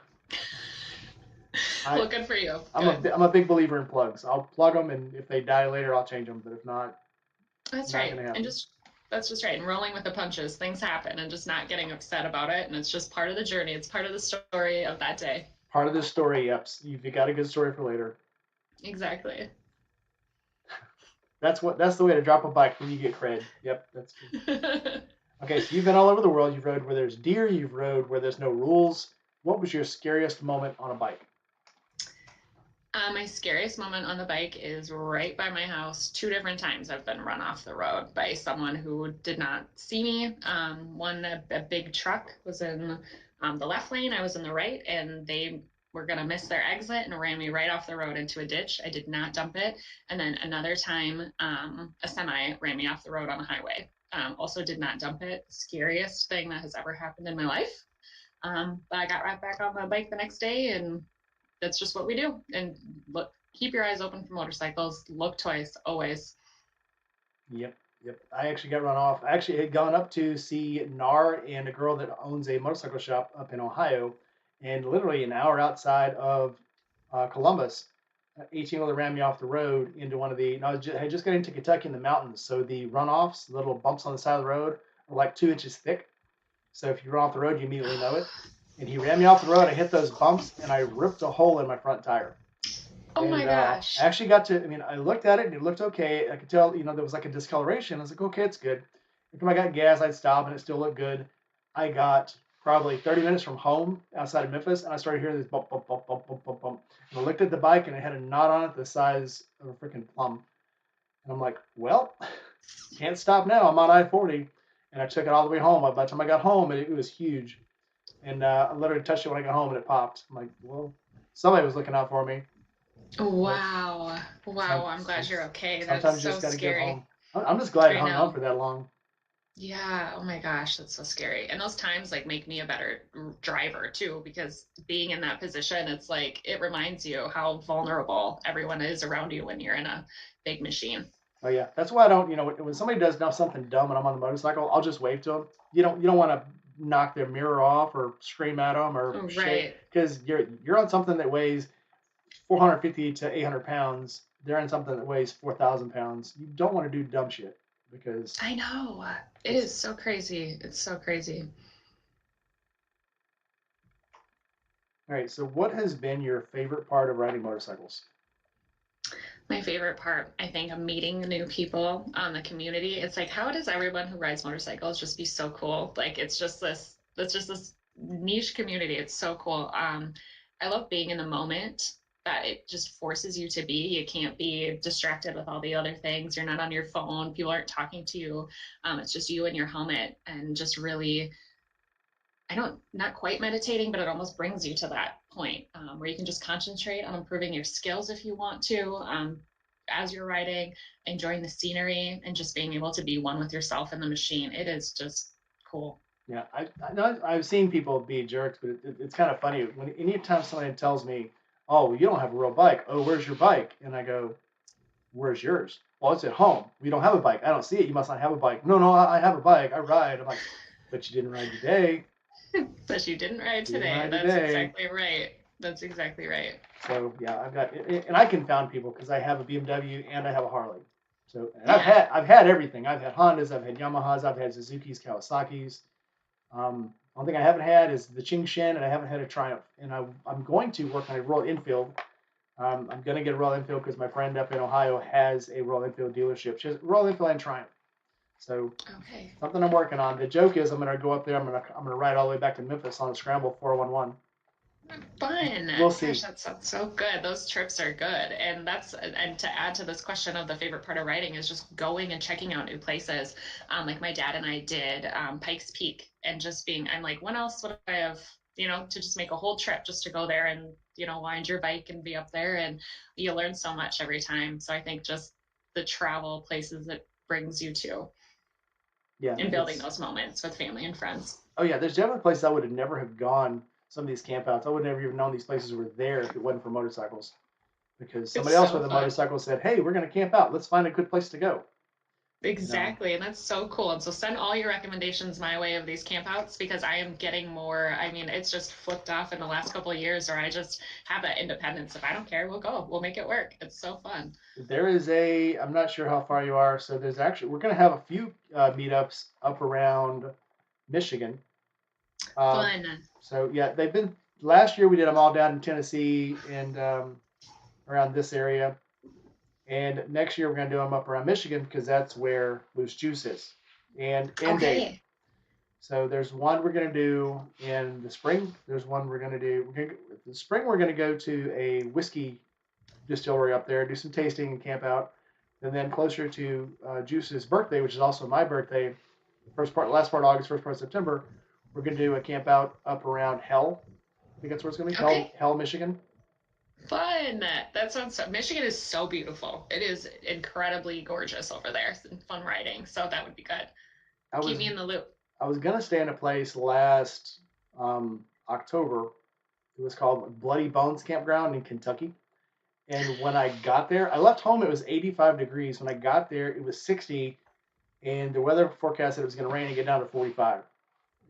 S2: well, good for you.
S1: I'm a big believer in plugs. I'll plug them, and if they die later, I'll change them. But if not,
S2: that's right. And that's just right. And rolling with the punches, things happen, and just not getting upset about it. And it's just part of the journey. It's part of the story of that day.
S1: Part of the story. Yep. You've got a good story for later.
S2: Exactly.
S1: That's the way to drop a bike when you get cred. Yep, that's good. Okay, so you've been all over the world. You've rode where there's deer. You've rode where there's no rules. What was your scariest moment on a bike?
S2: My scariest moment on the bike is right by my house. 2 different times I've been run off the road by someone who did not see me. One, a big truck was in the left lane. I was in the right, and they were going to miss their exit and ran me right off the road into a ditch. I did not dump it. And then another time, a semi ran me off the road on the highway. Also did not dump it. Scariest thing that has ever happened in my life. But I got right back on my bike the next day, and that's just what we do. And look, keep your eyes open for motorcycles. Look twice, always.
S1: Yep. I actually got run off. I actually had gone up to see NAR and a girl that owns a motorcycle shop up in Ohio. And literally an hour outside of Columbus, 18-wheeler ran me off the road into one of the. I had just got into Kentucky in the mountains, so the runoffs, the little bumps on the side of the road, are like 2 inches thick. So if you run off the road, you immediately know it. And he ran me off the road. I hit those bumps, and I ripped a hole in my front tire.
S2: Oh my gosh!
S1: I actually got to. I looked at it, and it looked okay. I could tell, there was like a discoloration. I was like, okay, it's good. Every time I got gas, I'd stop, and it still looked good. I got probably 30 minutes from home outside of Memphis, and I started hearing this bump, bump, bump, bump, bump, bump, bump. And I looked at the bike, and it had a knot on it the size of a freaking plum. And I'm like, well, can't stop now. I'm on I-40. And I took it all the way home. By the time I got home, it was huge. And I literally touched it when I got home, and it popped. I'm like, well, somebody was looking out for me. But
S2: Wow. Wow. I'm glad you're okay. That's
S1: sometimes you
S2: so
S1: just got to get
S2: scary.
S1: home. I'm just glad it
S2: I
S1: hung on
S2: know.
S1: for that long.
S2: Yeah. Oh my gosh, that's so scary. And those times like make me a better driver too, because being in that position, it's like it reminds you how vulnerable everyone is around you when you're in a big machine.
S1: Oh yeah, that's why I don't. When somebody does now something dumb and I'm on the motorcycle, I'll just wave to them. You don't want to knock their mirror off or scream at them or shake
S2: Right.
S1: because you're on something that weighs 450 to 800 pounds. They're in something that weighs 4,000 pounds. You don't want to do dumb shit because
S2: I know. It
S1: it's
S2: is so crazy. It's so crazy.
S1: all right. So, what has been your favorite part of riding motorcycles?
S2: My favorite part, I think, of meeting new people on the community. It's like, how does everyone who rides motorcycles just be so cool? Like, it's just this niche community. It's so cool. I love being in the moment that it just forces you to be. You can't be distracted with all the other things. You're not on your phone. People aren't talking to you. It's just you and your helmet and just really not quite meditating, but it almost brings you to that point where you can just concentrate on improving your skills if you want to as you're riding, enjoying the scenery, and just being able to be one with yourself and the machine. It is just cool.
S1: Yeah, I know I've seen people be jerks, but it's kind of funny when anytime somebody tells me, "Oh, you don't have a real bike. Oh, where's your bike?" and I go, "Where's yours?" "Well, it's at home. We don't have a bike. I don't see it. You must not have a bike." "No, no, I have a bike. I ride." I'm like, "But you didn't ride today.
S2: But you didn't ride
S1: You didn't
S2: today.
S1: ride
S2: That's
S1: today."
S2: exactly right. That's exactly right.
S1: So yeah, I've got, and I confound people because I have a BMW and I have a Harley. So and I've
S2: Yeah.
S1: had I've had everything. I've had Hondas, I've had Yamahas, I've had Suzuki's, Kawasaki's. One thing I haven't had is the Chingshen, and I haven't had a Triumph. And I'm going to work on a Royal Enfield. I'm going to get a Royal Enfield because my friend up in Ohio has a Royal Enfield dealership. She has Royal Enfield and Triumph. So
S2: Okay.
S1: something I'm working on. The joke is I'm going to go up there. I'm gonna ride all the way back to Memphis on a Scramble 411.
S2: Fun.
S1: We'll
S2: Gosh,
S1: see.
S2: that sounds so good. Those trips are good. And to add to this question of the favorite part of writing is just going and checking out new places. Like my dad and I did Pikes Peak and just being, I'm like, when else would I have, to just make a whole trip just to go there and, wind your bike and be up there. And you learn so much every time. So I think just the travel places it brings you to
S1: Yeah,
S2: and building
S1: it's
S2: those moments with family and friends.
S1: oh yeah. There's definitely places I would have never have gone. Some of these campouts, I would never even known these places were there if it wasn't for motorcycles. Because
S2: It's
S1: somebody else
S2: so
S1: with a
S2: fun.
S1: motorcycle said, "Hey, we're going to camp out. Let's find a good place to go." You know,
S2: Exactly. And that's so cool. And so send all your recommendations my way of these campouts because I am getting more. I mean, it's just flipped off in the last couple of years where I just have that independence. If I don't care, we'll go. We'll make it work. It's so fun.
S1: there is a. I'm not sure how far you are. So there's actually we're going to have a few meetups up around Michigan. Uh,
S2: Fun.
S1: so yeah, they've been last year we did them all down in Tennessee and around this area. And next year we're going to do them up around Michigan because that's where Loose Juice is, and Dave.
S2: Okay.
S1: So there's one we're going to do in the spring. There's one we're going to do. The spring we're going to go to a whiskey distillery up there, do some tasting and camp out. And then closer to Juice's birthday, which is also my birthday, last part of August, first part of September, we're going to do a camp out up around Hell. I think that's where it's going to be.
S2: Okay.
S1: Hell, Michigan.
S2: Fun. That sounds so. Michigan is so beautiful. It is incredibly gorgeous over there and fun riding. So that would be good.
S1: I
S2: Keep
S1: was
S2: me in the loop.
S1: I was going to stay in a place last October. It was called Bloody Bones Campground in Kentucky. And when I got there, I left home. It was 85 degrees. When I got there, it was 60, and the weather forecast said it was going to rain and get down to 45.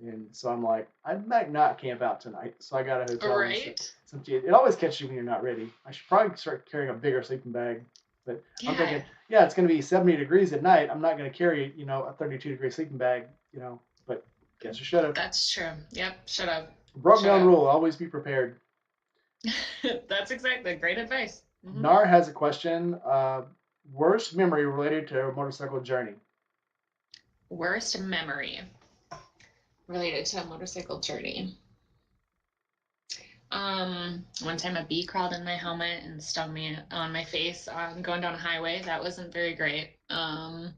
S1: And so I'm like, I might not camp out tonight. So I got a hotel room.
S2: Right?
S1: It always catches you when you're not ready. I should probably start carrying a bigger sleeping bag. But I'm
S2: Yeah.
S1: thinking, yeah, it's going to be 70 degrees at night. I'm not going to carry, a 32-degree sleeping bag, but guess I should have.
S2: That's true. Yep. Should have.
S1: Broke
S2: Should
S1: down
S2: have.
S1: rule, always be prepared.
S2: That's exactly great advice.
S1: Nar has a question. Worst memory related to a motorcycle journey?
S2: Worst memory. related to a motorcycle journey. One time a bee crawled in my helmet and stung me on my face on going down a highway. That wasn't very great. Other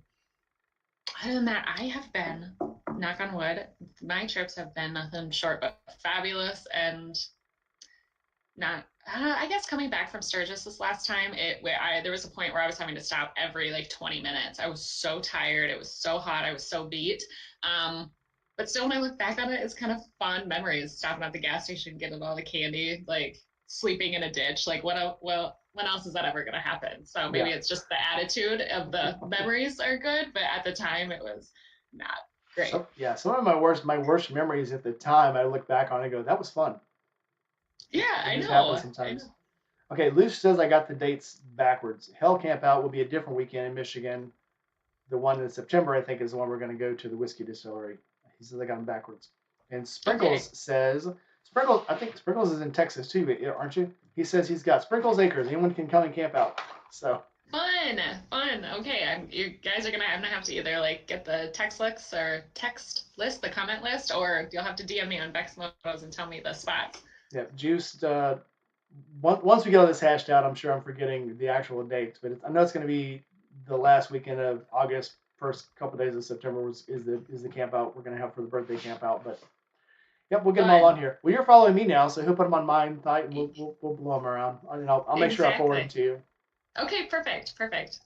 S2: than that, I have been, knock on wood, my trips have been nothing short but fabulous and not. I guess coming back from Sturgis this last time, there was a point where I was having to stop every like 20 minutes. I was so tired. It was so hot. I was so beat. But still, when I look back on it, it's kind of fond memories. Stopping at the gas station, getting all the candy, like sleeping in a ditch. Like when else is that ever going to happen? So maybe
S1: Yeah.
S2: it's just the attitude of the memories are good, but at the time it was not great.
S1: So, yeah, some of my worst memories at the time, I look back on and go, that was fun.
S2: Yeah,
S1: It
S2: I
S1: just happens
S2: know. I
S1: sometimes.
S2: know.
S1: Okay, Luce says I got the dates backwards. Hell Camp Out will be a different weekend in Michigan. The one in September, I think, is the one we're going to go to, the whiskey distillery. He says I got them backwards. And
S2: Okay.
S1: Sprinkles says, Sprinkles, I think Sprinkles is in Texas too, aren't you? He says he's got Sprinkles Acres. Anyone can come and camp out. So,
S2: Fun, fun. Okay, you guys are gonna have to either like get the the comment list, or you'll have to DM me on Bex Motos and tell me the spots.
S1: yeah, Juiced. Once we get all this hashed out, I'm sure I'm forgetting the actual dates, but I know it's going to be the last weekend of August, first couple of days of September is the camp out we're going to have for the birthday camp out. But yep, we'll get them all on
S2: Fun.
S1: here. Well, you're following me now, so he'll put them on mine, and we'll blow them around. And I'll make sure I forward them
S2: Exactly.
S1: to you.
S2: Okay, perfect, perfect.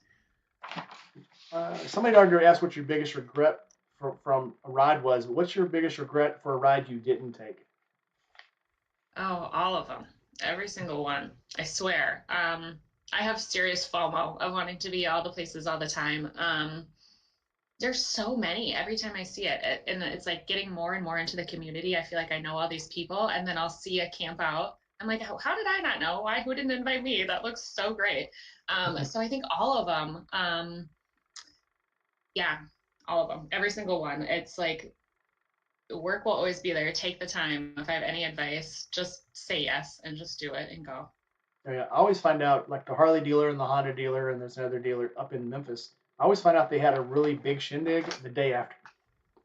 S1: Somebody already asked what your biggest regret from a ride was. What's your biggest regret for a ride you didn't take?
S2: Oh, all of them. Every single one. I swear. I have serious FOMO of wanting to be all the places all the time. There's so many every time I see and it's like getting more and more into the community. I feel like I know all these people, and then I'll see a camp out. I'm like, how did I not know? Why? Who didn't invite me? That looks so great. So I think all of them. Yeah, all of them. Every single one. It's like work will always be there. Take the time. If I have any advice, just say yes and just do it and go.
S1: Yeah, I always find out, like the Harley dealer and the Honda dealer, and there's another dealer up in Memphis. I always find out they had a really big shindig the day after,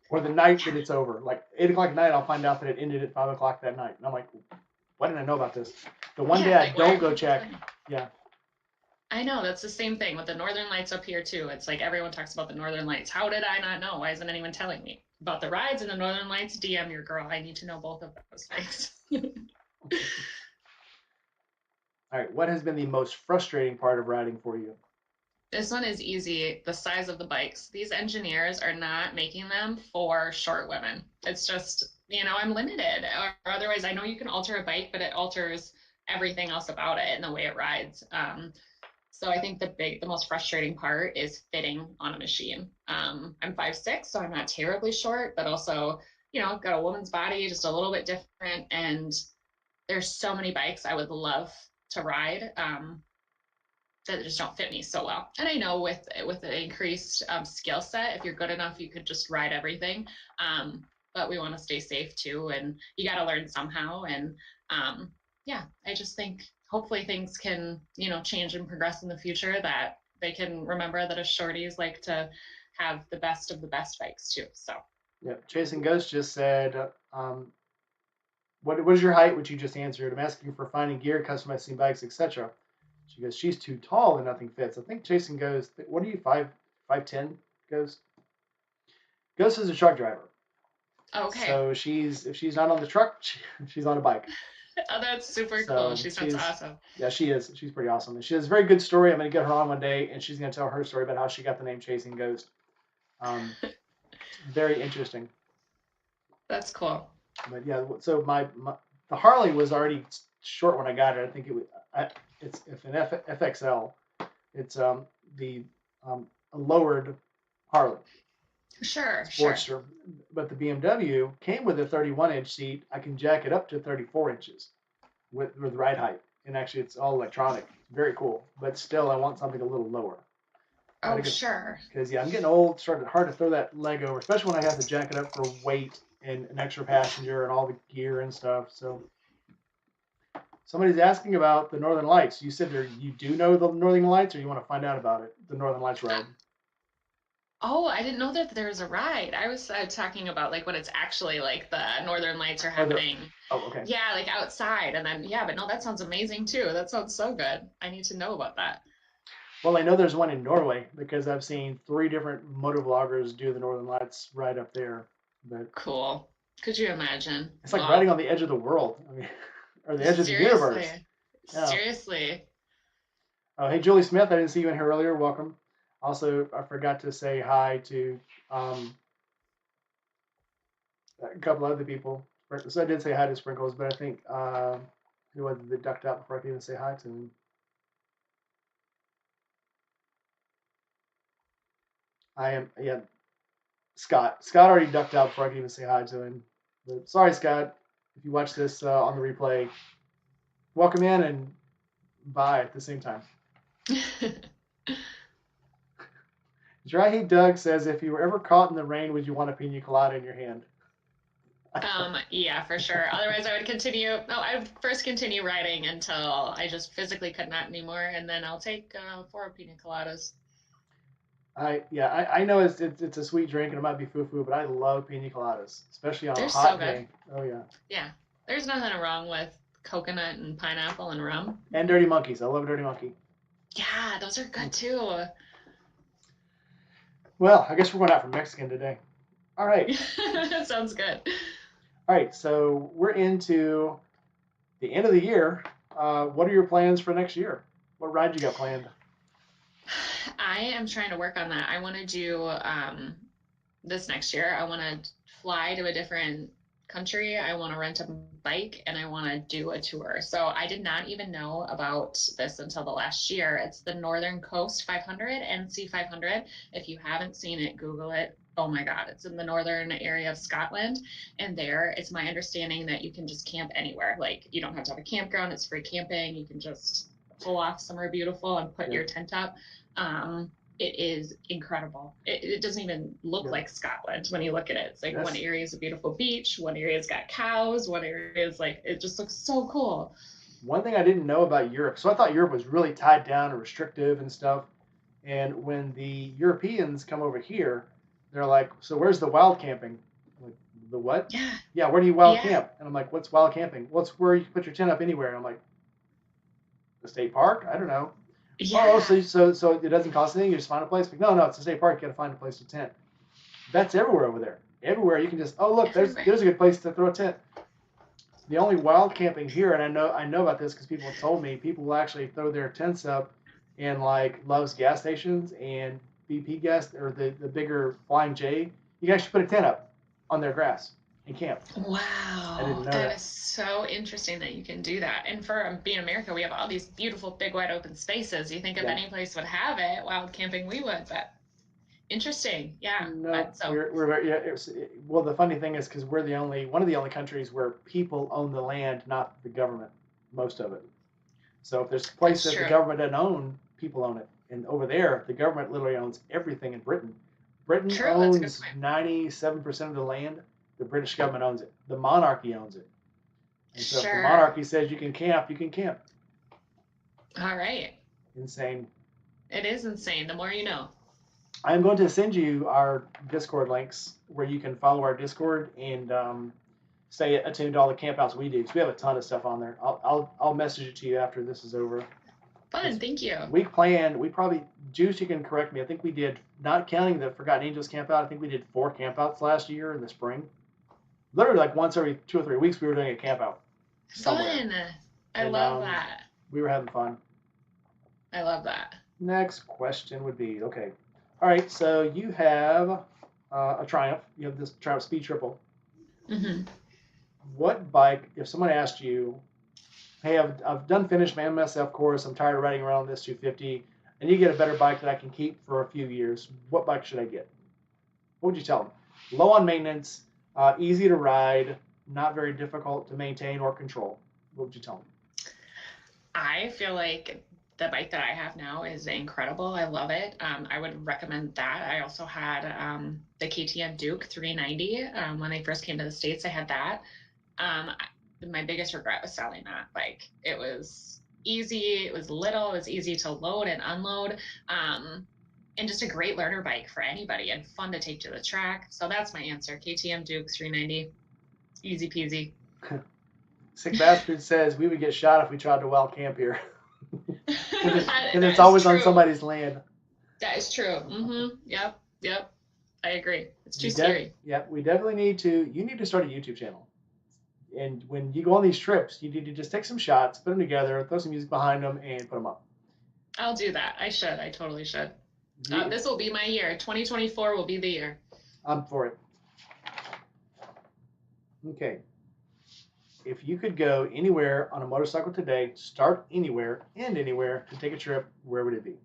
S1: or the night that it's over. Like 8 o'clock at night, I'll find out that it ended at 5 o'clock that night, and I'm like, why didn't I know about this? The one day
S2: Yeah,
S1: I
S2: like why
S1: don't
S2: are
S1: go
S2: people
S1: check,
S2: planning?
S1: yeah,
S2: I know that's the same thing with the Northern Lights up here too. It's like everyone talks about the Northern Lights. How did I not know? Why isn't anyone telling me about the rides in the Northern Lights? DM your girl. I need to know both of those things.
S1: all right. What has been the most frustrating part of riding for you?
S2: This one is easy. The size of the bikes. These engineers are not making them for short women. It's just, I'm limited. Or otherwise, I know you can alter a bike, but it alters everything else about it and the way it rides. So I think the most frustrating part is fitting on a machine. I'm 5'6", so I'm not terribly short, but also, I've got a woman's body, just a little bit different. And there's so many bikes I would love to ride that just don't fit me so well. And I know with an increased skill set, if you're good enough, you could just ride everything. But we want to stay safe too, and you got to learn somehow. And yeah, I just think hopefully things can change and progress in the future that they can remember that as shorties like to have the best of the best bikes too. So
S1: Yeah, Chasing Ghost just said, what is your height? Which you just answered. I'm asking for finding gear, customizing bikes, etc. She goes, she's too tall and nothing fits. I think Chasing Ghost. What are you, 5'10"? Ghost. Ghost is a truck driver.
S2: okay.
S1: So if she's not on the truck, she's on a bike.
S2: Oh, that's super cool.
S1: So
S2: She sounds
S1: she's
S2: awesome.
S1: yeah, she is. She's pretty awesome. And she has a very good story. I'm gonna get her on one day, and she's gonna tell her story about how she got the name Chasing Ghost. Very interesting.
S2: That's cool.
S1: But yeah, so the Harley was already short when I got it. I think it's if an FXL. It's the a lowered Harley
S2: Sure, sure.
S1: Sportster, but the BMW came with a 31-inch seat. I can jack it up to 34 inches with ride height, and actually it's all electronic. It's very cool, but still I want something a little lower.
S2: Oh, sure.
S1: Because yeah, I'm getting old. Started hard to throw that leg over, especially when I have to jack it up for weight and an extra passenger and all the gear and stuff. So somebody's asking about the Northern Lights. You said you do know the Northern Lights, or you want to find out about it? The Northern Lights ride.
S2: Oh, I didn't know that there was a ride. I was talking about like when it's actually like the Northern Lights are
S1: Or the
S2: happening.
S1: oh, okay.
S2: Yeah, like outside. And then, yeah, but no, that sounds amazing too. That sounds so good. I need to know about that.
S1: Well, I know there's one in Norway because I've seen 3 different motor vloggers do the Northern Lights right up there. But
S2: Cool. Could you imagine?
S1: it's like riding
S2: Wow.
S1: on the edge of the world. I mean, or the edge of the universe.
S2: Seriously.
S1: Yeah.
S2: Seriously.
S1: Oh, hey, Julie Smith. I didn't see you in here earlier. Welcome. Also, I forgot to say hi to um, a couple other people. So I did say hi to Sprinkles, but I think who was it that ducked out before I could even say hi to him? I am, yeah, Scott. Scott already ducked out before I could even say hi to him. But sorry, Scott. If you watch this on the replay, welcome in and bye at the same time. Dry Heat Doug says, if you were ever caught in the rain, would you want a pina colada in your hand?
S2: Yeah, for sure. Otherwise, I would continue. No, I would first continue riding until I just physically could not anymore, and then I'll take 4 pina coladas.
S1: I know it's a sweet drink and it might be foo foo, but I love pina coladas, especially on a
S2: They're so
S1: hot
S2: good.
S1: day. Oh yeah.
S2: Yeah, there's nothing wrong with coconut and pineapple and rum.
S1: And Dirty Monkeys. I love Dirty Monkey.
S2: Yeah, those are good too.
S1: Well, I guess we're going out for Mexican today. All right.
S2: Sounds good.
S1: All right. So we're into the end of the year. What are your plans for next year? What ride you got planned?
S2: I am trying to work on that. I want to do this next year. I want to fly to a different country. I want to rent a bike and I want to do a tour. So I did not even know about this until the last year. It's the Northern Coast 500, NC 500. If you haven't seen it, Google it. Oh my God, it's in the northern area of Scotland. And there, it's my understanding that you can just camp anywhere. Like, you don't have to have a campground, it's free camping. You can just pull off somewhere beautiful and put
S1: Yeah.
S2: your tent up. It is incredible. It doesn't even look
S1: Yeah.
S2: like Scotland when you look at it. It's like
S1: Yes.
S2: one area is a beautiful beach, one area's got cows, one area is like, it just looks so cool.
S1: One thing I didn't know about Europe, so I thought Europe was really tied down and restrictive and stuff. And when the Europeans come over here, they're like, "So where's the wild camping?" I'm like, the what?
S2: Yeah.
S1: Yeah, where do you wild
S2: Yeah.
S1: camp? And I'm like, "What's wild camping?" Well, it's where you put your tent up anywhere. And I'm like, "The state park? I don't know." Oh,
S2: Yeah.
S1: so it doesn't cost anything. You just find a place. Like, no, it's a state park. You got to find a place to tent. That's everywhere over there. Everywhere you can just, oh look, there's
S2: Everywhere.
S1: a good place to throw a tent. The only wild camping here, and I know about this because people have told me, people will actually throw their tents up in like Love's gas stations and BP gas or the bigger Flying J. You can actually put a tent up on their grass and camp. I didn't
S2: Wow,
S1: know
S2: that
S1: that.
S2: is so interesting that you can do that. And for being America, we have all these beautiful, big, wide open spaces. You think if
S1: Yeah.
S2: any place would have it, wild camping, we would. But interesting, yeah.
S1: No,
S2: But so
S1: we're very, yeah. Well, the funny thing is because we're the only one of the only countries where people own the land, not the government. Most of it. So if there's a place
S2: that's
S1: that the
S2: true.
S1: government doesn't own, people own it. And over there, the government literally owns everything in Britain. Britain
S2: True, that's a good
S1: owns
S2: point.
S1: 97% of the land. The British government owns it. The monarchy owns it. And so if the
S2: Sure.
S1: monarchy says you can camp, you can camp.
S2: All right.
S1: Insane.
S2: It is insane. The more you know.
S1: I'm going to send you our Discord links where you can follow our Discord and stay attuned to all the campouts we do. So we have a ton of stuff on there. I'll message it to you after this is over.
S2: Fun, thank you.
S1: We probably, Juice, you can correct me. I think we did, not counting the Forgotten Angels camp out, I think we did 4 campouts last year in the spring. Literally like once every 2 or 3 weeks we were doing a camp out somewhere.
S2: Fun. I
S1: And
S2: love that.
S1: we were having fun.
S2: I love that.
S1: Next question would be, okay. All right, so you have a Triumph. You have this Triumph Speed Triple.
S2: Hmm.
S1: What bike, if someone asked you, hey, I've done finished my MSF course, I'm tired of riding around this 250, and you get a better bike that I can keep for a few years, what bike should I get? What would you tell them? Low on maintenance, easy to ride, not very difficult to maintain or control. What would you tell them?
S2: I feel like the bike that I have now is incredible. I love it. I would recommend that. I also had the KTM Duke 390 when they first came to the States. I had that. Um, my biggest regret was selling that bike. It was easy. It was little. It was easy to load and unload. Um, and just a great learner bike for anybody and fun to take to the track. So that's my answer. KTM Duke 390. Easy peasy.
S1: Sick Bastard says we would get shot if we tried to wild camp here. Because
S2: that
S1: it's
S2: is
S1: always on
S2: true.
S1: somebody's land.
S2: That is true. Yep. I agree. It's too
S1: We
S2: scary.
S1: we definitely need to. You need to start a YouTube channel. And when you go on these trips, you need to just take some shots, put them together, throw some music behind them, and put them up.
S2: I'll do that. I should. I totally should. This will be my year. 2024 will be the year.
S1: I'm for it. Okay. If you could go anywhere on a motorcycle today, start anywhere, end anywhere, to take a trip, where would it be?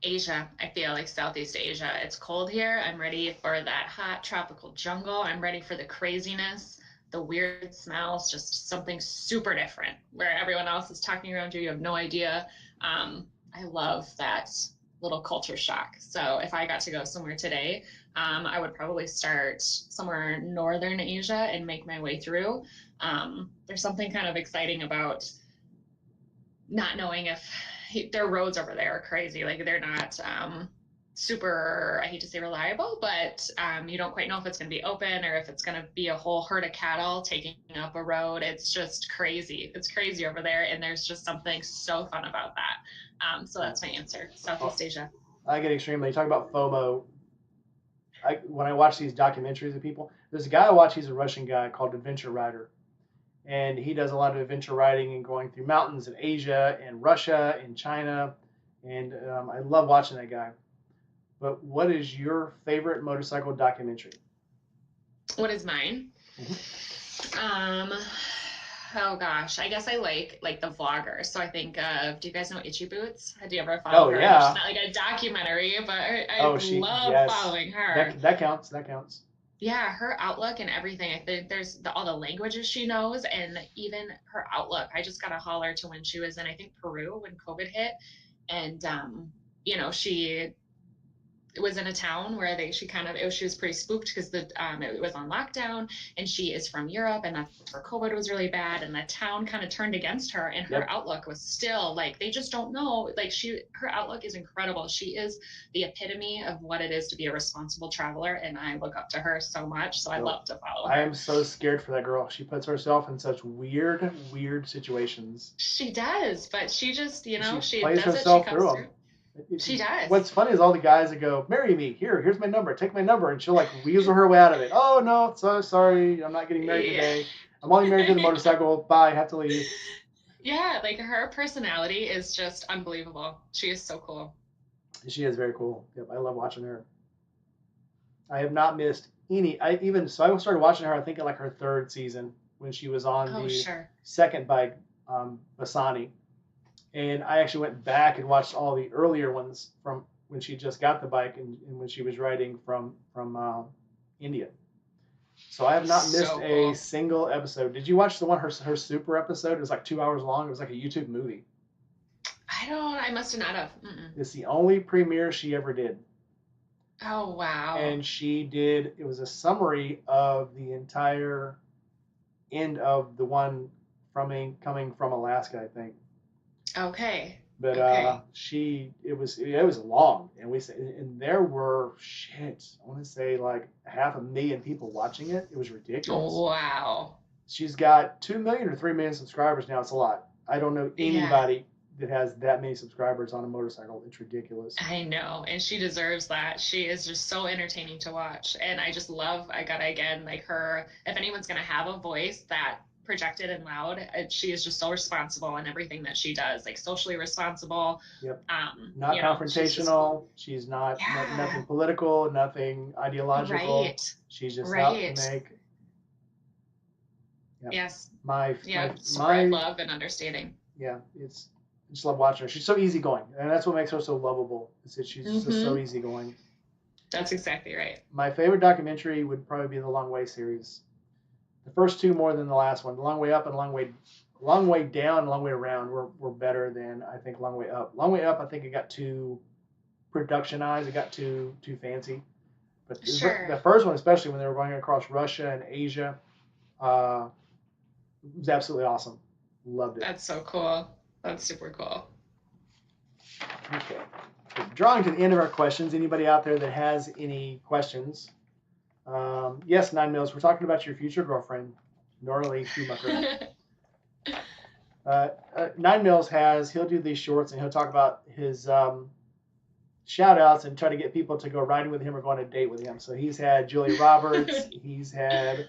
S2: Asia. I feel like Southeast Asia. It's cold here. I'm ready for that hot tropical jungle. I'm ready for the craziness, the weird smells, just something super different where everyone else is talking around you. You have no idea. I love that little culture shock. So if I got to go somewhere today, I would probably start somewhere in Northern Asia and make my way through. There's something kind of exciting about not knowing if their roads over there are crazy. Like they're not super, I hate to say reliable, but you don't quite know if it's going to be open or if it's going to be a whole herd of cattle taking up a road. It's just crazy. It's crazy over there. And there's just something so fun about that. So that's my answer. Southeast Asia.
S1: I get extremely, you talk about FOMO. When I watch these documentaries of people, there's a guy I watch, he's a Russian guy called Adventure Rider. And he does a lot of adventure riding and going through mountains in Asia and Russia and China. And I love watching that guy. But what is your favorite motorcycle documentary?
S2: What is mine? Oh gosh, I guess I like the vloggers. So I think do you guys know Itchy Boots? Have you ever followed her?
S1: Yeah.
S2: She's not like a documentary, but I love following her.
S1: That counts.
S2: Yeah, her outlook and everything. I think there's all the languages she knows, and even her outlook. I just got a holler to when she was in, I think, Peru when COVID hit, and she was in a town where she was pretty spooked because it was on lockdown, and she is from Europe, and that's where COVID was really bad, and the town kind of turned against her, and her outlook was still like they just don't know. Like her outlook is incredible. She is the epitome of what it is to be a responsible traveler, and I look up to her so much. So I love to follow her.
S1: I am so scared for that girl. She puts herself in such weird situations.
S2: She does, but she just she
S1: plays
S2: does
S1: herself
S2: it. She comes
S1: through them.
S2: She does.
S1: What's funny is all the guys that go, marry me, here's my number, take my number, and she'll like weasel her way out of it. Oh no, so sorry, I'm not getting married today. I'm only married to the motorcycle. Bye, have to leave.
S2: Yeah, like her personality is just unbelievable. She is so cool.
S1: She is very cool. Yep, I love watching her. I have not missed any. I started watching her, I think, in like her third season when she was on the second bike, Bassani. And I actually went back and watched all the earlier ones from when she just got the bike and when she was riding from India. So I have not missed a single episode. Did you watch the one, her super episode? It was like 2 hours long. It was like a YouTube movie.
S2: I must have not have.
S1: It's the only premiere she ever did.
S2: Oh, wow.
S1: And it was a summary of the entire end of the one coming from Alaska, I think.
S2: Okay.
S1: But it was long, and there were I want to say like 500,000 people watching it. It was ridiculous.
S2: Oh, wow.
S1: She's got 2 million or 3 million subscribers now. It's a lot. I don't know anybody that has that many subscribers on a motorcycle. It's ridiculous.
S2: I know, and she deserves that. She is just so entertaining to watch, and I just love. I gotta again like her. If anyone's gonna have a voice that projected and loud, she is just so responsible in everything that she does, like socially responsible.
S1: Yep. Not confrontational. She's not nothing political, nothing ideological.
S2: Right.
S1: She's just out to make.
S2: Yep. Yes.
S1: My
S2: love and understanding.
S1: Yeah, I just love watching her. She's so easygoing, and that's what makes her so lovable. Is that she's just so easygoing.
S2: That's exactly right.
S1: My favorite documentary would probably be the Long Way series. The first two more than the last one. The Long Way Up and Long Way Down and Long Way Around were better than I think Long Way Up. Long Way Up, I think it got too productionized. It got too fancy. But the first one, especially when they were going across Russia and Asia, it was absolutely awesome. Loved it.
S2: That's so cool. That's super cool.
S1: Okay. drawing to the end of our questions. Anybody out there that has any questions? Yes, 9 Mils. We're talking about your future girlfriend, Norley Schumacher. 9 Mils he'll do these shorts and he'll talk about his shout outs and try to get people to go riding with him or go on a date with him. So he's had Julia Roberts. he's had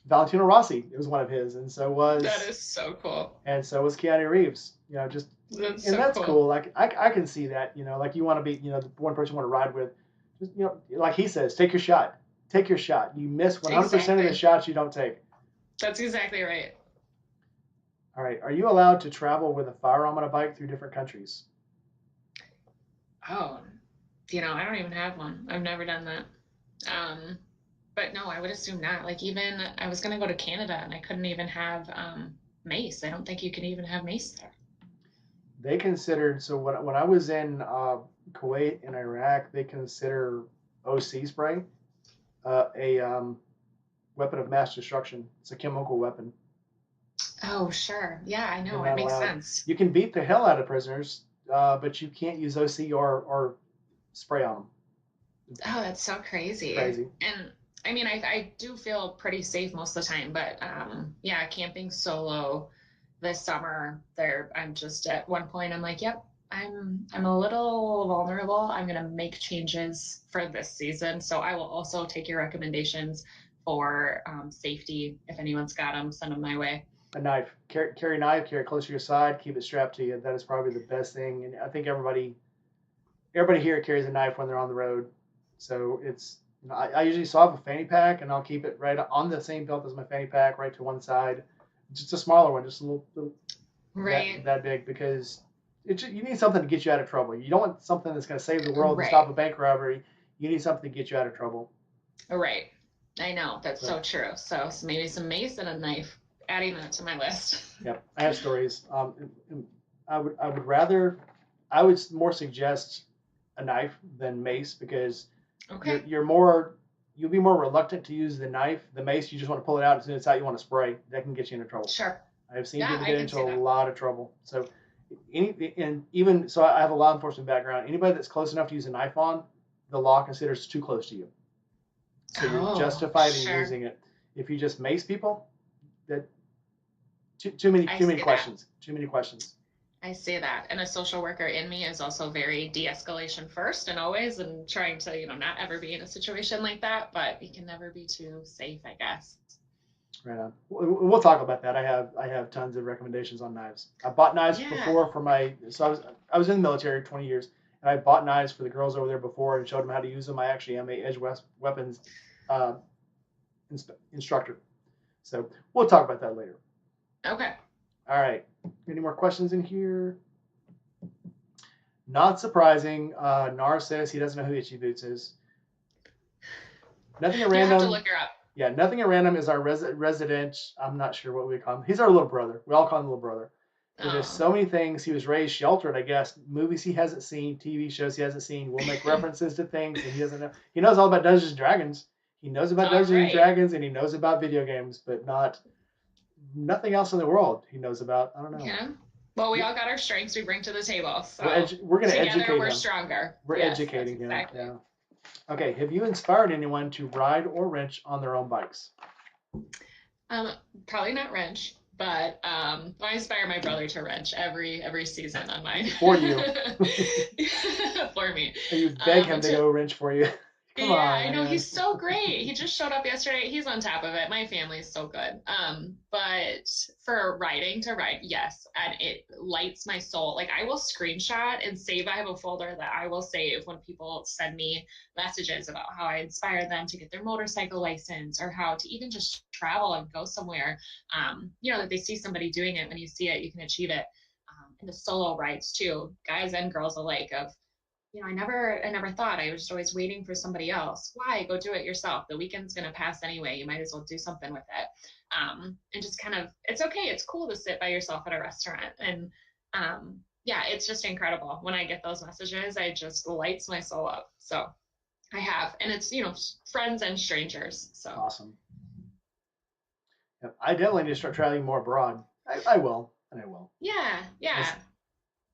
S1: Valentino Rossi. It was one of his, and so was
S2: that is so cool.
S1: And so was Keanu Reeves. Just that's cool. Like I can see that. Like you want to be the one person you want to ride with. Just like he says, take your shot. Take your shot. You miss 100% of the shots you don't take.
S2: That's exactly right.
S1: All right. Are you allowed to travel with a firearm on a bike through different countries?
S2: Oh, I don't even have one. I've never done that. But no, I would assume not. Like even I was going to go to Canada and I couldn't even have mace. I don't think you can even have mace there.
S1: They considered, so when I was in Kuwait and Iraq, they consider OC spray a weapon of mass destruction. It's a chemical weapon.
S2: Oh, sure. Yeah, I know. It makes sense.
S1: You can beat the hell out of prisoners, but you can't use OC or spray on them.
S2: Oh, that's so crazy.
S1: Crazy.
S2: And I mean, I do feel pretty safe most of the time, but yeah, camping solo this summer I'm just at one point I'm like, yep, I'm a little vulnerable. I'm going to make changes for this season. So I will also take your recommendations for safety. If anyone's got them, send them my way.
S1: A knife. Carry a knife, carry it close to your side, keep it strapped to you. That is probably the best thing. And I think everybody here carries a knife when they're on the road. So it's, I usually have a fanny pack and I'll keep it right on the same belt as my fanny pack, right to one side. Just a smaller one, just a little
S2: right.
S1: that big, because you need something to get you out of trouble. You don't want something that's going to save the world and stop a bank robbery. You need something to get you out of trouble.
S2: Right. I know. That's so true. So maybe some mace and a knife. Adding that to my list.
S1: Yep, I have stories. I would more suggest a knife than mace, because you'll be more reluctant to use the knife. The mace, you just want to pull it out as soon as it's out. You want to spray. That can get you into trouble.
S2: Sure.
S1: I've seen people get into a lot of trouble. So I have a law enforcement background. Anybody that's close enough to use a knife on, the law considers it's too close to you. So you're justified in using it. If you just mace people, that too many questions. Too many questions.
S2: I see that. And a social worker in me is also very de-escalation first and always, and trying to, not ever be in a situation like that, but you can never be too safe, I guess.
S1: Right on. We'll talk about that. I have tons of recommendations on knives. I bought knives before I was in the military 20 years, and I bought knives for the girls over there before and showed them how to use them. I actually am a edge weapons instructor. So we'll talk about that later.
S2: Okay.
S1: All right. Any more questions in here? Not surprising. Nar says he doesn't know who Itchy Boots is. Nothing at random.
S2: You have to look her up.
S1: Yeah, Nothing at Random is our resident. I'm not sure what we call him. He's our little brother. We all call him little brother. There's so many things. He was raised sheltered, I guess. Movies he hasn't seen, TV shows he hasn't seen. We'll make references to things and he doesn't know. He knows all about Dungeons and Dragons. He knows about Dungeons and Dragons, and he knows about video games, but nothing else in the world he knows about. I don't know.
S2: Yeah. Well, we all got our strengths we bring to the table. So
S1: we're going to educate him.
S2: We're stronger.
S1: We're educating him. Exactly. Yeah. Okay. Have you inspired anyone to ride or wrench on their own bikes?
S2: Probably not wrench, but I inspire my brother to wrench every season on mine.
S1: For you.
S2: For me.
S1: And you beg him to go wrench for you. Come on,
S2: I know, he's so great. He just showed up yesterday. He's on top of it. My family is so good. But for riding to ride, yes, and it lights my soul. Like I will screenshot and save. I have a folder that I will save when people send me messages about how I inspired them to get their motorcycle license, or how to even just travel and go somewhere. That they see somebody doing it. When you see it, you can achieve it. And the solo rides too, guys and girls alike. I never thought. I was just always waiting for somebody else. Why? Go do it yourself. The weekend's going to pass anyway. You might as well do something with it. And just kind of, it's okay. It's cool to sit by yourself at a restaurant. And it's just incredible. When I get those messages, it just lights my soul up. So I have, and it's, friends and strangers. So
S1: awesome. Yep. I definitely need to start traveling more abroad. I will, and I will.
S2: Yeah.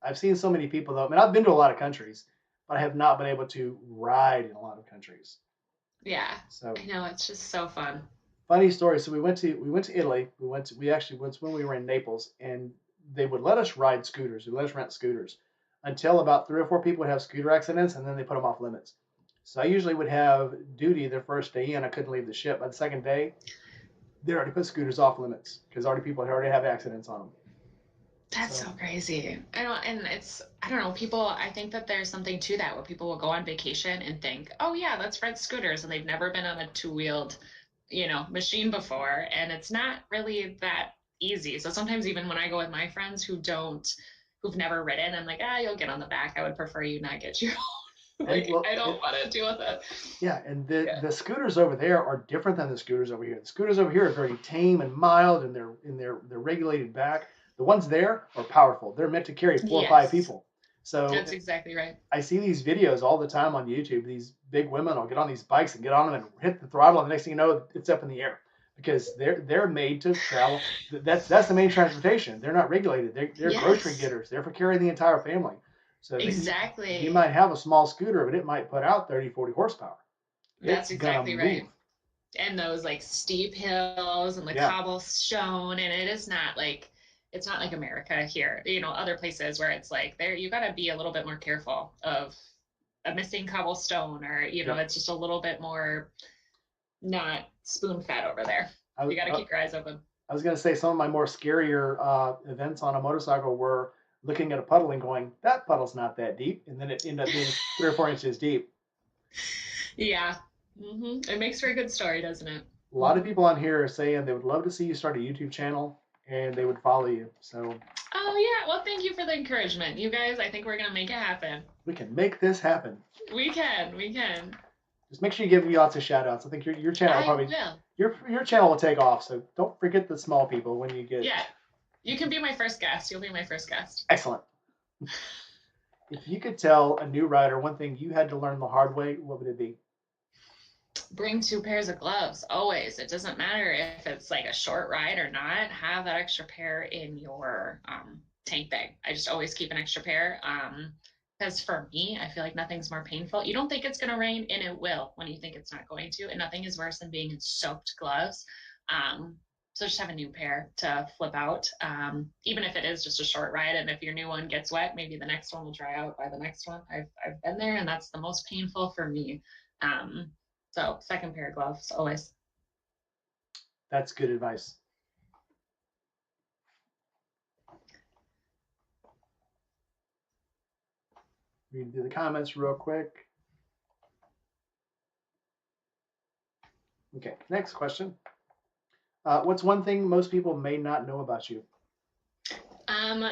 S1: I've seen so many people though. I mean, I've been to a lot of countries, but I have not been able to ride in a lot of countries.
S2: Yeah,
S1: So
S2: I know it's just so fun.
S1: funny story. So we went to Italy. We actually went when we were in Naples, and they would let us ride scooters. They let us rent scooters until about 3 or 4 people would have scooter accidents, and then they put them off limits. So I usually would have duty the first day in. I couldn't leave the ship. By the second day, they already put scooters off limits because already people had already have accidents on them.
S2: That's so
S1: So
S2: crazy. I don't, and it's, I don't know, people, I think that there's something to that where people will go on vacation and think, oh yeah, let's rent scooters. And they've never been on a two-wheeled, machine before. And it's not really that easy. So sometimes even when I go with my friends who've never ridden, I'm like, you'll get on the back. I would prefer you not get your own.
S1: and
S2: Like,
S1: well,
S2: I don't want to deal with it.
S1: yeah, and the
S2: Yeah.
S1: the scooters over there are different than the scooters over here. The scooters over here are very tame and mild, and they're regulated back. The ones there are powerful. They're meant to carry 4 or 5
S2: Yes,
S1: people. So
S2: that's exactly right.
S1: I see these videos all the time on YouTube. These big women will get on these bikes and get on them and hit the throttle, and the next thing you know, it's up in the air because they're made to travel. That's the main transportation. They're not regulated. They're grocery
S2: Yes,
S1: getters. They're for carrying the entire family. So you
S2: exactly.
S1: might have a small scooter, but it might put out 30, 40 horsepower.
S2: That's
S1: It's gonna
S2: exactly
S1: move.
S2: right. And those like steep hills and the
S1: Yeah,
S2: cobblestone, and it's not like America here, other places where it's like there you got to be a little bit more careful of a missing cobblestone, or
S1: yep.
S2: it's just a little bit more not spoon fed over there.
S1: I,
S2: You got to
S1: I,
S2: keep your eyes open.
S1: I was gonna say some of my more scarier events on a motorcycle were looking at a puddle and going, "That puddle's not that deep," and then it ended up being 3 or 4 inches deep.
S2: Yeah. It makes for a good story, doesn't it?
S1: A lot of people on here are saying they would love to see you start a YouTube channel and they would follow you. So
S2: Oh yeah, well thank you for the encouragement, you guys. I think we're gonna make it happen.
S1: we can make this happen.
S2: We can.
S1: Just make sure you give me lots of shout outs. I think your channel will
S2: I
S1: probably
S2: will.
S1: your channel will take off. So don't forget the small people when you get
S2: Yeah, you can be my first guest. You'll be my first guest.
S1: excellent. If you could tell a new rider one thing you had to learn the hard way, what would it be?
S2: Bring two pairs of gloves always. It doesn't matter if it's like a short ride or not. Have that extra pair in your tank bag. I just always keep an extra pair. Because for me, I feel like nothing's more painful. You don't think it's going to rain, and it will when you think it's not going to. And nothing is worse than being in soaked gloves. Um, so just have a new pair to flip out, even if it is just a short ride. And if your new one gets wet, maybe the next one will dry out by the next one. I've been there, and that's the most painful for me. So second pair of gloves always.
S1: That's good advice. Read through the comments real quick. Okay, next question. What's one thing most people may not know about you?
S2: Um,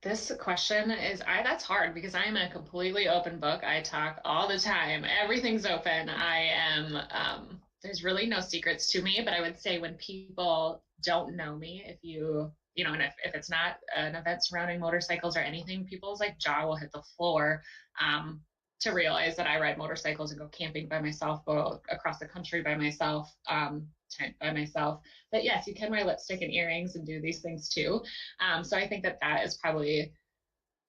S2: this question is that's hard because I'm a completely open book. I talk all the time. Everything's open. I am there's really no secrets to me, but I would say when people don't know me, if and if it's not an event surrounding motorcycles or anything, people's like jaw will hit the floor. Um, to realize that I ride motorcycles and go camping by myself, go across the country by myself, tent by myself. But yes, you can wear lipstick and earrings and do these things too. So I think that that is probably,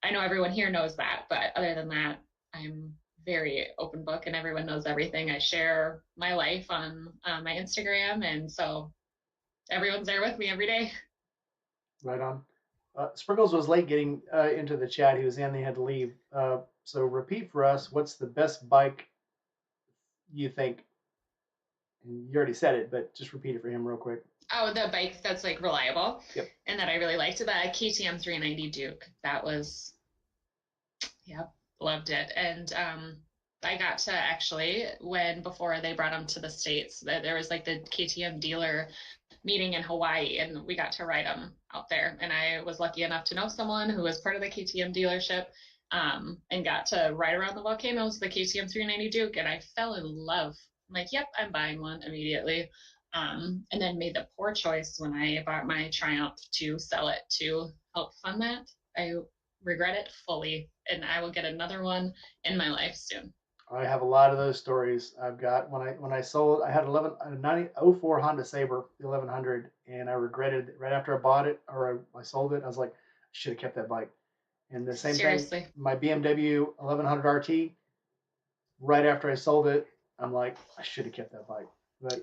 S2: I know everyone here knows that, but other than that, I'm very open book and everyone knows everything. I share my life on my Instagram. And so everyone's there with me every day.
S1: Right on. Sprinkles was late getting into the chat. He was in, he had to leave. So repeat for us, what's the best bike you think? And you already said it, but just repeat it for him real quick.
S2: Oh, the bike that's like reliable.
S1: Yep.
S2: And that I really liked, the KTM 390 Duke. That was, yep, loved it. And I got to actually, before they brought them to the States, there was like the KTM dealer meeting in Hawaii, and we got to ride them out there. And I was lucky enough to know someone who was part of the KTM dealership, and got to ride around the volcanoes, the KTM 390 Duke, and I fell in love. I'm like, yep, I'm buying one immediately. And then made the poor choice when I bought my Triumph to sell it to help fund that. I regret it fully, and I will get another one in my life soon.
S1: I have a lot of those stories. I've got when I sold, I had a 04 Honda Sabre, the 1100, and I regretted it right after I bought it or I sold it. I was like, I should have kept that bike. And the same thing,
S2: Seriously.
S1: my BMW 1100 RT, right after I sold it, I'm like, I should have kept that bike.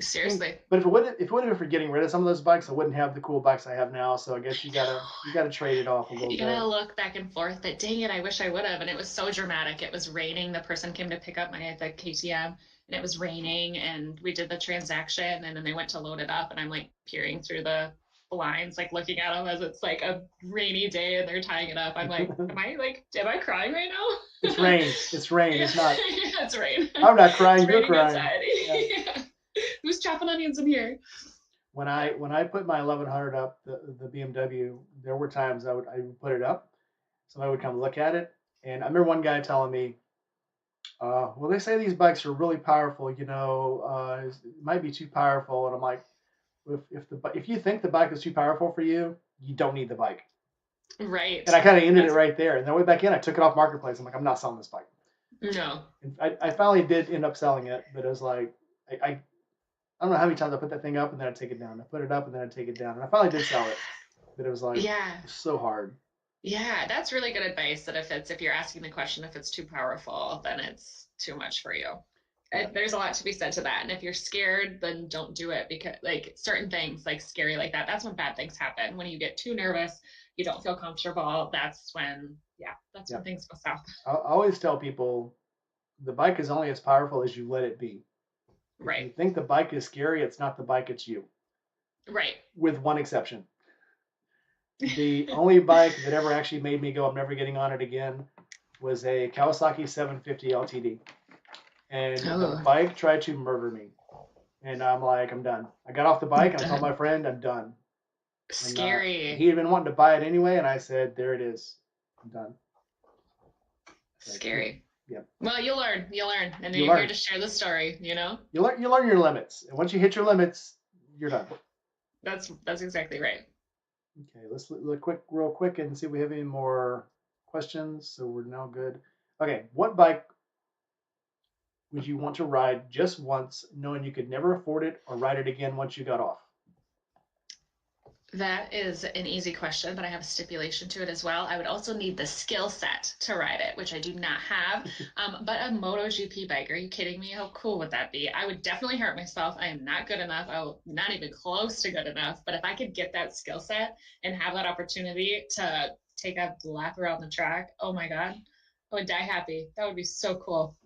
S2: Seriously.
S1: But if it wouldn't have been for getting rid of some of those bikes, I wouldn't have the cool bikes I have now. So I guess you gotta trade it off a little
S2: You
S1: bit.
S2: gotta look back and forth, but dang it, I wish I would have. And it was so dramatic. It was raining. The person came to pick up the KTM, and it was raining, and we did the transaction, and then they went to load it up, and I'm like peering through the blinds, like looking at them as it's like a rainy day and they're tying it up. I'm like, am I crying right now?
S1: It's rain. It's rain.
S2: Yeah.
S1: It's not.
S2: Yeah, it's rain.
S1: I'm not crying.
S2: It's
S1: You're
S2: raining
S1: crying.
S2: outside.
S1: Yeah.
S2: Yeah. Who's chopping onions in here?
S1: When I put my 1100 up, the BMW, there were times I would put it up, somebody would come look at it, and I remember one guy telling me, well, they say these bikes are really powerful, you know, it might be too powerful, and I'm like, if you think the bike is too powerful for you, you don't need the bike.
S2: Right.
S1: And I kind of ended it right there, and then I went back in, I took it off Marketplace. I'm like, I'm not selling this bike.
S2: No.
S1: And I finally did end up selling it, but it was like I don't know how many times I put that thing up and then I'd take it down. I put it up and then I'd take it down. And I finally did sell it. But it was like,
S2: yeah,
S1: so hard.
S2: Yeah, that's really good advice that if you're asking the question, if it's too powerful, then it's too much for you.
S1: Yeah.
S2: There's a lot to be said to that. And if you're scared, then don't do it, because like certain things like scary like that's when bad things happen. When you get too nervous, you don't feel comfortable. That's when when things go south.
S1: I always tell people the bike is only as powerful as you let it be.
S2: Right.
S1: If you think the bike is scary, it's not the bike, it's you.
S2: Right.
S1: With one exception. The only bike that ever actually made me go, I'm never getting on it again, was a Kawasaki 750 LTD. And the bike tried to murder me. And I'm like, I'm done. I got off the bike and I told my friend, I'm done.
S2: Scary.
S1: And, he had been wanting to buy it anyway, and I said, there it is. I'm done.
S2: Scary.
S1: Yeah.
S2: Well, you'll learn, and you're here to share the story. You know.
S1: You learn your limits, and once you hit your limits, you're done.
S2: That's exactly right.
S1: Okay, let's look real quick, and see if we have any more questions. So we're now good. Okay, what bike would you want to ride just once, knowing you could never afford it or ride it again once you got off?
S2: That is an easy question, but I have a stipulation to it as well. I would also need the skill set to ride it, which I do not have. But a MotoGP bike, are you kidding me? How cool would that be? I would definitely hurt myself. I am not good enough. I'm not even close to good enough. But if I could get that skill set and have that opportunity to take a lap around the track, oh my God, I would die happy. That would be so cool.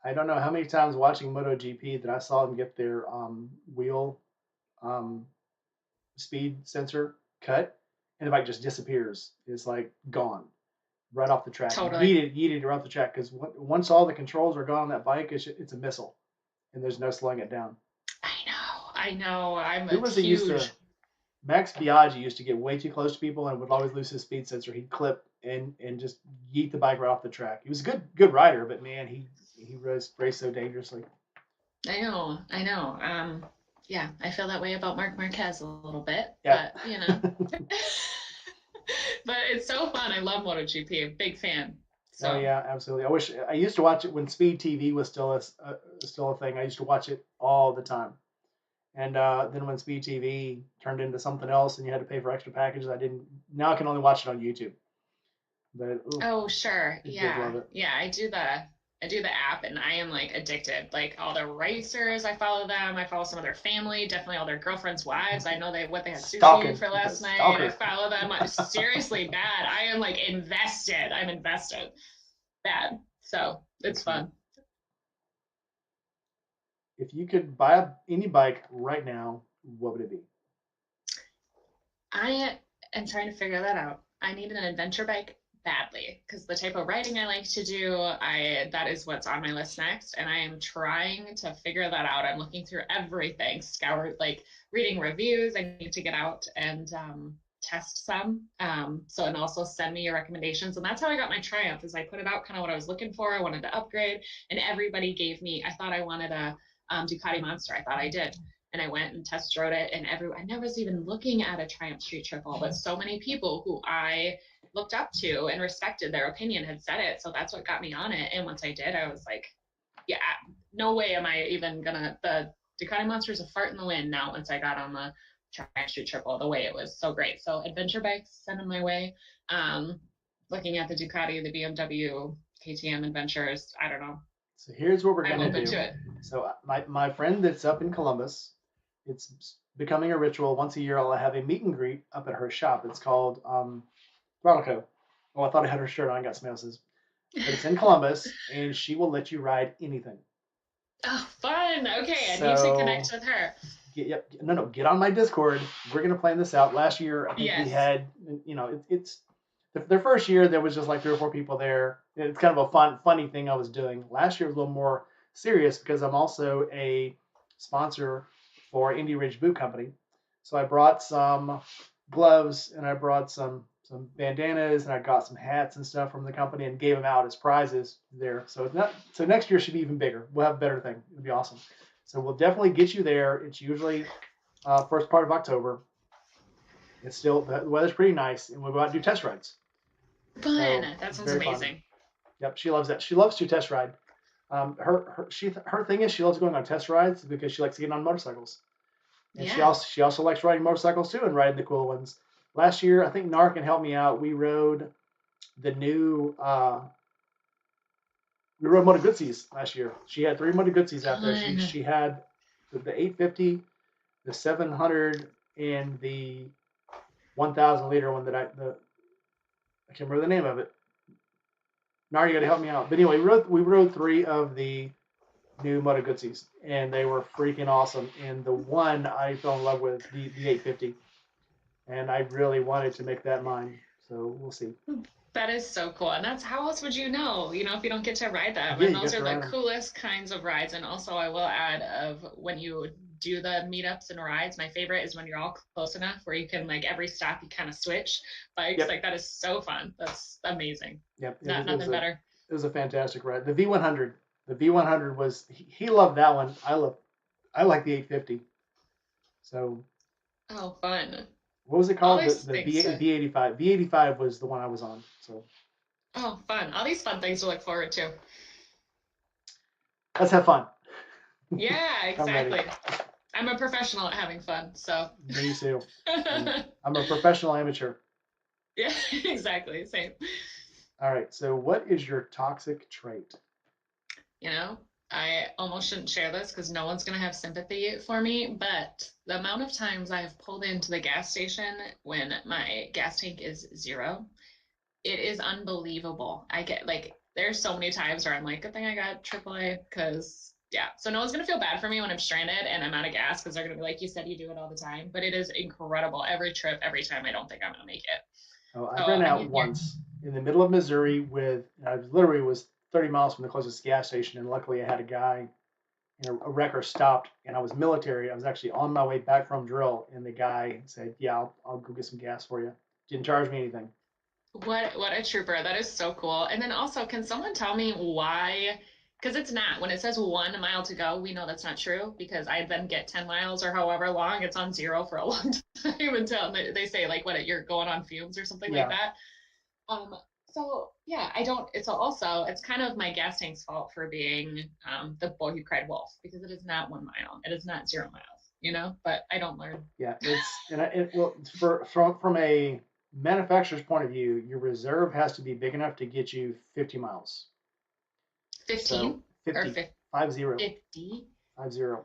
S1: I don't know how many times watching MotoGP that I saw them get their wheel speed sensor cut, and the bike just disappears. It's like gone right off the track.
S2: Totally.
S1: Yeeted right off the track, because once all the controls are gone on that bike, it's a missile, and there's no slowing it down.
S2: I know.
S1: Max Biaggi used to get way too close to people and would always lose his speed sensor. He'd clip and just yeet the bike right off the track. He was a good rider, but man, he raced so dangerously.
S2: I know. Yeah, I feel that way about Marc Marquez a little bit,
S1: yeah.
S2: But you know. But it's so fun. I love MotoGP. I'm a big fan. So.
S1: Oh yeah, absolutely. I used to watch it when Speed TV was still a thing. I used to watch it all the time. And then when Speed TV turned into something else and you had to pay for extra packages, now I can only watch it on YouTube. But
S2: oh sure, yeah,
S1: love it.
S2: Yeah. I do the app, and I am like addicted. Like all the racers, I follow them. I follow some of their family, definitely all their girlfriends' wives. I know they had sushi for last night. I follow them. I'm seriously bad. I am like invested. I'm invested. Bad. So it's fun.
S1: If you could buy any bike right now, what would it be?
S2: I am trying to figure that out. I need an adventure bike badly, because the type of riding I like to do, that is what's on my list next, and I am trying to figure that out. I'm looking through everything, reading reviews. I need to get out and test some, and also send me your recommendations. And that's how I got my Triumph, is I put it out kind of what I was looking for. I wanted to upgrade, and everybody gave me, I thought I wanted a Ducati Monster. I thought I did. And I went and test rode it, and I never was even looking at a Triumph Street Triple, but so many people who I looked up to and respected their opinion had said it. So that's what got me on it. And once I did, I was like, yeah, no way am I even the Ducati Monster is a fart in the wind now once I got on the Triumph Street Triple, the way it was so great. So adventure bikes, send them my way. looking at the Ducati, the BMW, KTM adventures. I don't know.
S1: So here's what we're
S2: I'm
S1: gonna
S2: open
S1: do.
S2: to it.
S1: So my friend that's up in Columbus, it's becoming a ritual. Once a year, I'll have a meet and greet up at her shop. It's called Throttle Co. Oh, I thought I had her shirt on. I got some else's, but it's in Columbus, and she will let you ride anything.
S2: Oh, fun. Okay, I need to
S1: So
S2: connect with her.
S1: get on my Discord. We're gonna plan this out. Last year, I think we
S2: Yes.
S1: had, it's their first year. There was just like 3 or 4 people there. It's kind of a funny thing I was doing. Last year was a little more serious because I'm also a sponsor for Indy Ridge Boot Company. So I brought some gloves and I brought some bandanas and I got some hats and stuff from the company and gave them out as prizes there. So next year should be even bigger. We'll have a better thing. It'll be awesome. So we'll definitely get you there. It's usually first part of October. It's still the weather's pretty nice, and we'll go out and do test rides.
S2: Fun.
S1: So
S2: That sounds
S1: very fun.
S2: amazing.
S1: Yep, she loves that. She loves to test ride. Her thing is she loves going on test rides because she likes getting on motorcycles, and
S2: Yeah.
S1: she also likes riding motorcycles too and riding the cool ones. Last year, I think Nar can help me out. The new we rode Moto Guzzi's last year. She had 3 Moto Guzzi's out there.
S2: Fun.
S1: She had the 850, the 700, and the 1,000 liter one I can't remember the name of it. Nar, you got to help me out. But anyway, we rode 3 of the new Moto Guzzi's, and they were freaking awesome. And the one I fell in love with, the 850, and I really wanted to make that mine. So we'll see.
S2: That is so cool. And that's how else would you know, if you don't get to ride them?
S1: Yeah,
S2: And
S1: you
S2: those
S1: get
S2: are
S1: to
S2: the
S1: ride them.
S2: coolest kinds of rides. And also, I will add of when you do the meetups and rides, my favorite is when you're all close enough where you can like every stop you kind of switch bikes.
S1: Yep.
S2: Like that is so fun. That's amazing.
S1: Yep.
S2: Nothing better.
S1: It was a fantastic ride. The V100. The V100 was he loved that one. I like the 850. So
S2: Oh, fun.
S1: what was it
S2: All
S1: called?
S2: these
S1: The
S2: things to,
S1: V85. V85 was the one I was on. So
S2: oh, fun. All these fun things to look forward to.
S1: let's have fun.
S2: Yeah,
S1: I'm ready.
S2: exactly. I'm a professional at having fun, so.
S1: Me too. I'm a professional amateur.
S2: Yeah, exactly. Same.
S1: All right. So what is your toxic trait?
S2: You know, I almost shouldn't share this because no one's going to have sympathy for me, but the amount of times I have pulled into the gas station when my gas tank is zero, it is unbelievable. I get like, there's so many times where I'm like, good thing I got AAA because, yeah. So no one's going to feel bad for me when I'm stranded and I'm out of gas because they're going to be like, you said you do it all the time. But it is incredible. Every trip, every time, I don't think I'm going to make it.
S1: Oh, I
S2: So
S1: ran
S2: I
S1: out
S2: need your,
S1: once in the middle of Missouri I literally was 30 miles from the closest gas station, and luckily I had a guy and a wrecker stopped, and I was military. I was actually on my way back from drill, and the guy said, "Yeah, I'll go get some gas for you." Didn't charge me anything.
S2: what a trooper. That is so cool. And then also, can someone tell me why? Because it's not. When it says 1 mile to go, we know that's not true because I then get 10 miles or however long. It's on zero for a long time until they say like what you're going on fumes or something like
S1: Yeah,
S2: that. Um, so yeah, I don't. It's kind of my gas tank's fault for being the boy who cried wolf because it is not 1 mile. It is not 0 miles. But I don't learn.
S1: yeah. Well, from a manufacturer's point of view, your reserve has to be big enough to get you 50 miles. So
S2: 15 or
S1: 50, 50,
S2: 50.
S1: 50.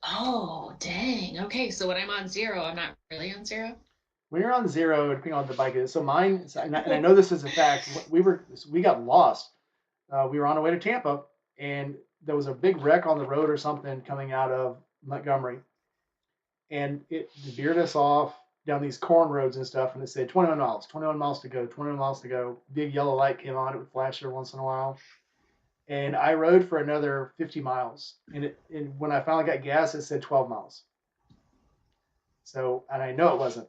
S2: Oh, dang. Okay, so when I'm on zero, I'm not really on zero.
S1: When you're on zero, depending on the bike is. So mine, and I know this is a fact. We got lost. We were on our way to Tampa, and there was a big wreck on the road or something coming out of Montgomery, and it veered us off down these corn roads and stuff, and it said 21 miles, 21 miles to go, 21 miles to go. Big yellow light came on; it would flash every once in a while. And I rode for another 50 miles, and when I finally got gas, it said 12 miles. So, and I know it wasn't,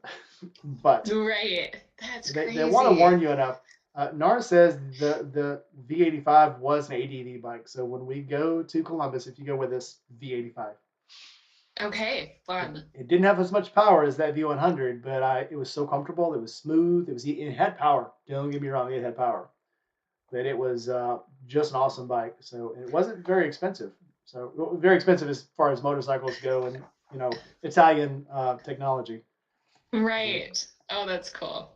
S1: but
S2: Right. That's
S1: they want to
S2: crazy.
S1: warn you enough. NAR says the V85 was an ADV bike. So when we go to Columbus, if you go with us, V85.
S2: Okay, fun.
S1: It didn't have as much power as that V100, but it was so comfortable. It was smooth. It had power. Don't get me wrong, it had power, but it was just an awesome bike. So it wasn't very expensive. So very expensive as far as motorcycles go, and Italian technology.
S2: Right. Oh, that's cool.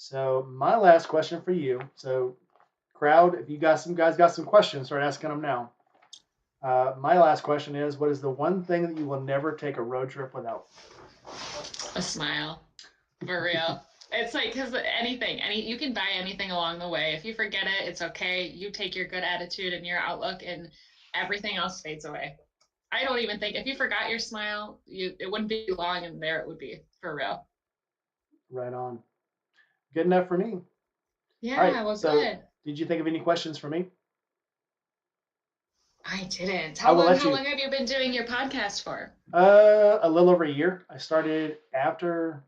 S1: So my last question for you. So crowd, if you got some guys got some questions, start asking them now. My last question is, what is the one thing that you will never take a road trip without?
S2: A smile. For real. It's like, because you can buy anything along the way. If you forget it, it's okay. You take your good attitude and your outlook, and everything else fades away. I don't even think if you forgot your smile, it wouldn't be long, and there it would be for real.
S1: Right on. Good enough for me. All right.
S2: Yeah, well,
S1: So
S2: good.
S1: did you think of any questions for me?
S2: I didn't.
S1: I will let
S2: How
S1: you.
S2: long have you been doing your podcast for?
S1: A little over a year. I started after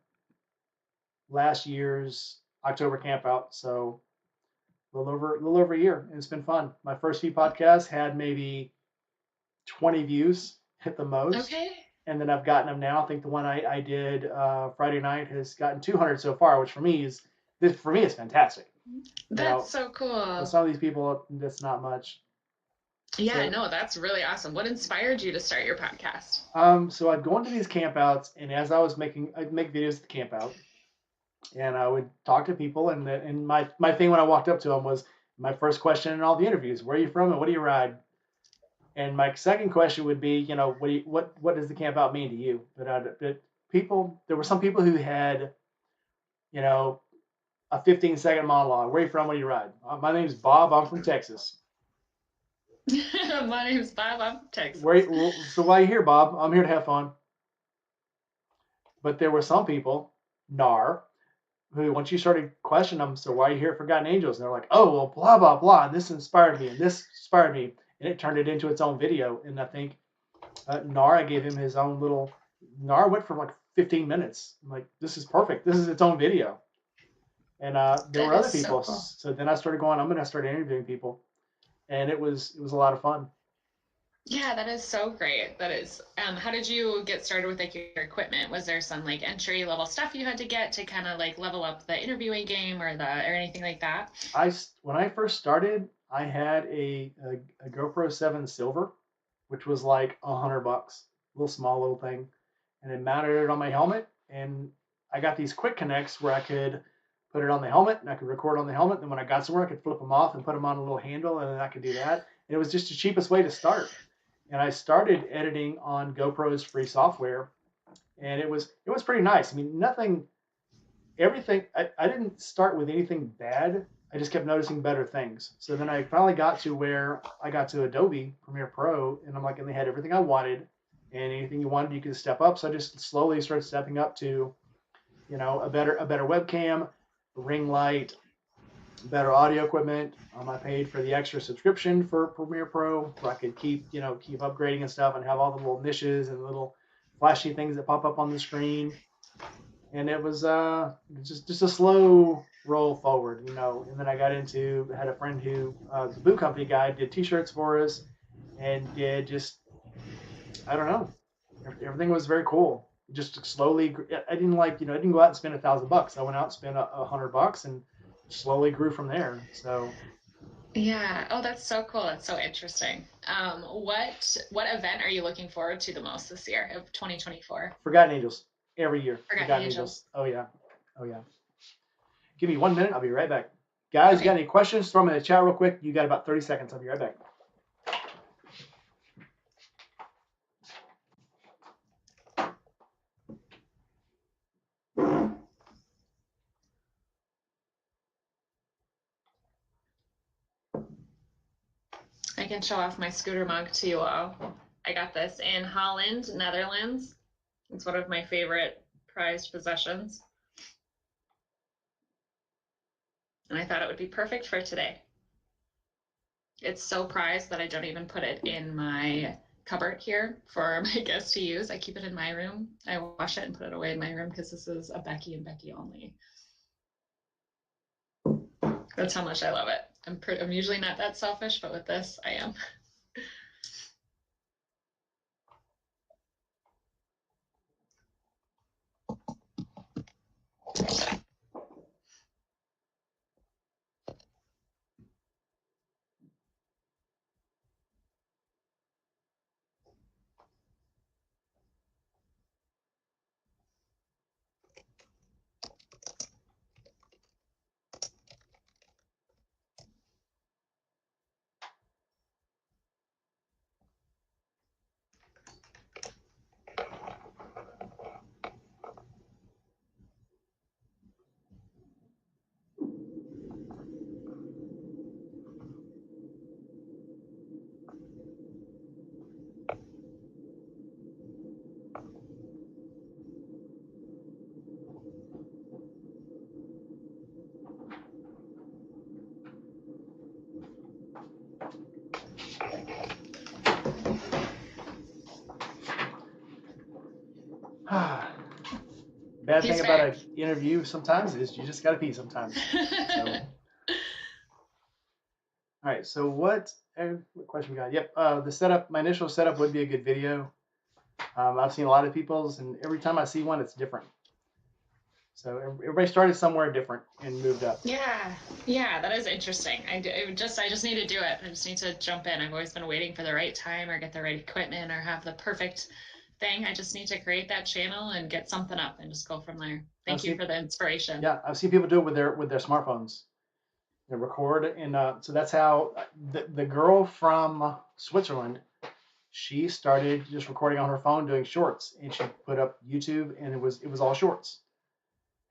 S1: last year's October camp out, so a little over a year, and it's been fun. My first few podcasts had maybe 20 views at the most,
S2: Okay.
S1: and then I've gotten them now. I think the one I did Friday night has gotten 200 so far, which for me is fantastic. You
S2: That's
S1: know,
S2: so
S1: with
S2: cool.
S1: some of these people, that's not much.
S2: Yeah,
S1: So,
S2: no, that's really awesome. What inspired you to start your podcast?
S1: so I'd go into these campouts, and as I'd make videos at the campout, and I would talk to people, and my thing when I walked up to them was my first question in all the interviews: Where are you from, and what do you ride? And my second question would be, what does the camp out mean to you? But there were some people who had, you know, a 15-second monologue. Where are you from? What do you ride? My name's Bob. I'm from Texas.
S2: My name's Bob. I'm from Texas.
S1: So why are you here, Bob? I'm here to have fun. But there were some people, NAR, who once you started questioning them, so why are you here at Forgotten Angels? And they're like, oh well, blah blah blah, and this inspired me, and this inspired me, and it turned it into its own video. And I think Nara gave him his own little. Nara went for like 15 minutes. I'm like, this is perfect. This is its own video. And there were
S2: That
S1: other
S2: is so
S1: people.
S2: cool.
S1: So then I started going. I'm going to start interviewing people, and it was a lot of fun.
S2: Yeah, that is so great. That is. How did you get started with like your equipment? Was there some like entry level stuff you had to get to kind of like level up the interviewing game or anything like that?
S1: When I first started, I had a GoPro 7 Silver, which was like $100, little small little thing, and I mounted it on my helmet. And I got these quick connects where I could put it on the helmet and I could record on the helmet. And when I got somewhere, I could flip them off and put them on a little handle, and then I could do that. And it was just the cheapest way to start. And I started editing on GoPro's free software, and it was pretty nice. I mean, nothing everything I didn't start with anything bad. I just kept noticing better things. So then I finally got to where I got to Adobe Premiere Pro, and I'm like, and they had everything I wanted, and anything you wanted, you could step up. So I just slowly started stepping up to, a better webcam, a ring light, better audio equipment. I paid for the extra subscription for Premiere Pro, so I could keep upgrading and stuff, and have all the little niches and little flashy things that pop up on the screen. And it was just a slow roll forward, And then I had a friend who the boot company guy did T-shirts for us, and did just I don't know, everything was very cool. Just slowly, I didn't I didn't go out and spend $1,000. I went out and spent $100 and slowly grew from there. So
S2: Yeah. Oh, that's so cool. That's so interesting. What event are you looking forward to the most this year of 2024?
S1: Forgotten Angels every year.
S2: Forgotten
S1: Forgotten Angels.
S2: Angels.
S1: Oh yeah, oh yeah. Give me 1 minute. I'll be right back. Guys, you got
S2: Okay.
S1: any questions? Throw them in the chat real quick. You got about 30 seconds. I'll be right back.
S2: I can show off my scooter mug to you all. I got this in Holland, Netherlands. It's one of my favorite prized possessions. And I thought it would be perfect for today. It's so prized that I don't even put it in my cupboard here for my guests to use. I keep it in my room. I wash it and put it away in my room because this is a Becky and Becky only. That's how much I love it. I'm usually not that selfish, but with this, I am.
S1: Bad
S2: He's
S1: thing about
S2: back.
S1: an interview sometimes is you just got to pee sometimes. So, all right. So what question we got? Yep. The setup, my initial setup would be a good video. I've seen a lot of people's, and every time I see one, it's different. So everybody started somewhere different and moved up.
S2: Yeah, yeah, that is interesting. I just need to do it. I just need to jump in. I've always been waiting for the right time or get the right equipment or have the perfect thing. I just need to create that channel and get something up and just go from there. Thank you for the inspiration.
S1: Yeah, I've seen people do it with their smartphones. They record, and so that's how the girl from Switzerland, she started just recording on her phone doing shorts, and she put up YouTube, and it was all shorts.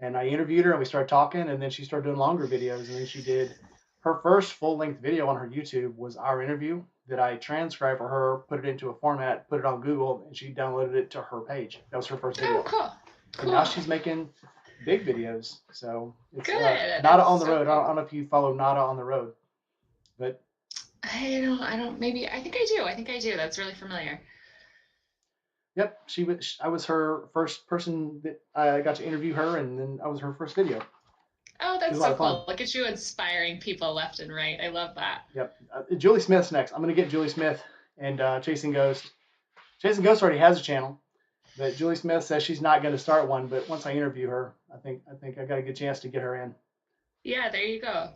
S1: And I interviewed her, and we started talking, and then she started doing longer videos, and then she did her first full length video on her YouTube was our interview that I transcribed for her, put it into a format, put it on Google, and she downloaded it to her page. That was her first video.
S2: Oh, cool.
S1: And now she's making big videos. So it's
S2: Good.
S1: Nada on the
S2: so
S1: road.
S2: cool.
S1: I don't know if you follow Nada on the road, but
S2: I don't, maybe, I think I do. I think I do. That's really familiar.
S1: yep, I was her first person that I got to interview her, and then I was her first video.
S2: Oh, that's so cool. Look at you inspiring people left and right. I love that.
S1: Yep. Julie Smith's next. I'm going to get Julie Smith and Chasing Ghost. Chasing Ghost already has a channel, but Julie Smith says she's not going to start one. But once I interview her, I think I got a good chance to get her in.
S2: Yeah, there you go.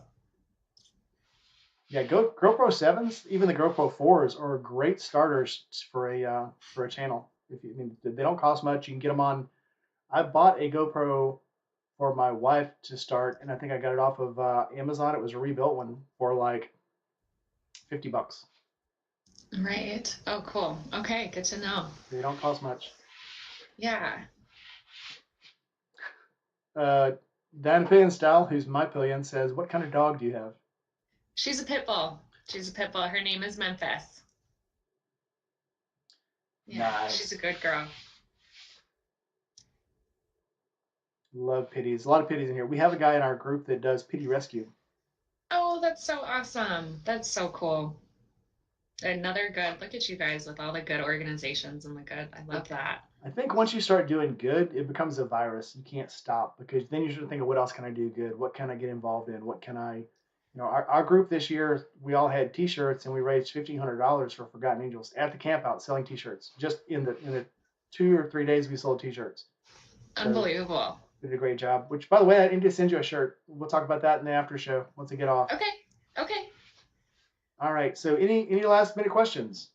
S1: Yeah, GoPro 7s, even the GoPro 4s are great starters for a channel. If you, I mean, they don't cost much. You can get them on. I bought a GoPro for my wife to start, and I think I got it off of Amazon. It was a rebuilt one for like $50.
S2: Right. Oh, cool. Okay, good to know.
S1: They don't cost much.
S2: Yeah.
S1: Dan Pillion Style, who's my pillion, says, "What kind of dog do you have?"
S2: She's a pit bull. She's a pit bull. Her name is Memphis. Yeah, nice. She's a good girl.
S1: Love pitties. A lot of pitties in here. We have a guy in our group that does pitty rescue.
S2: Oh, that's so awesome. That's so cool. Another good, look at you guys with all the good organizations and the good, I love that.
S1: I think once you start doing good, it becomes a virus. You can't stop because then you start thinking, what else can I do good? What can I get involved in? What can I, our group this year, we all had T-shirts and we raised $1,500 for Forgotten Angels at the camp out selling T-shirts. Just in the 2 or 3 days we sold T-shirts.
S2: So unbelievable.
S1: We did a great job. Which, by the way, I need to send you a shirt. We'll talk about that in the after show once I get off.
S2: Okay. Okay.
S1: All right. So any last minute questions?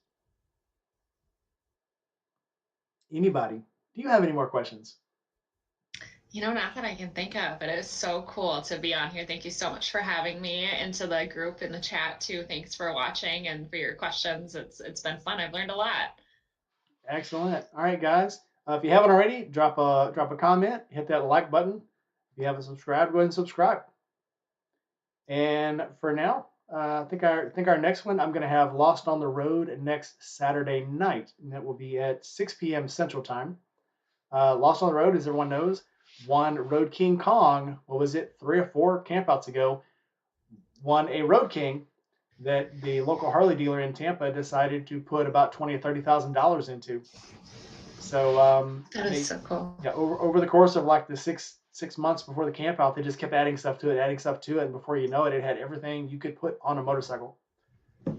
S1: Anybody? Do you have any more questions?
S2: Not that I can think of, but it is so cool to be on here. Thank you so much for having me into the group in the chat too. Thanks for watching and for your questions. It's been fun. I've learned a lot.
S1: Excellent. All right, guys. If you haven't already, drop a comment, hit that like button. If you haven't subscribed, go ahead and subscribe. And for now, I think our next one, I'm going to have Lost on the Road next Saturday night, and that will be at 6 p.m. Central Time. Lost on the Road, as everyone knows, won Road King Kong. What was it? 3 or 4 campouts ago, won a Road King that the local Harley dealer in Tampa decided to put about $20,000 or $30,000 into. So
S2: that is so cool.
S1: Yeah, over the course of like the six months before the camp out, they just kept adding stuff to it, and before you know it, it had everything you could put on a motorcycle,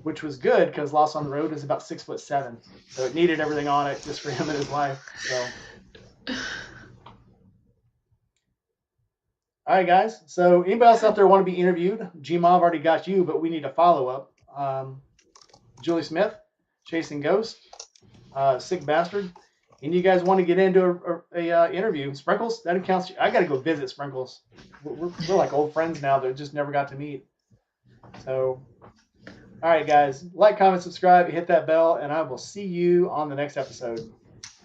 S1: which was good because Lost on the Road is about 6'7", so it needed everything on it just for him and his wife. So, all right, guys. So anybody else out there want to be interviewed? G-Mob already got you, but we need a follow up. Julie Smith, Chasing Ghost, Sick Bastard. And you guys want to get into a interview? Sprinkles, that counts. I got to go visit Sprinkles. We're like old friends now that just never got to meet. So, all right, guys, like, comment, subscribe, hit that bell, and I will see you on the next episode.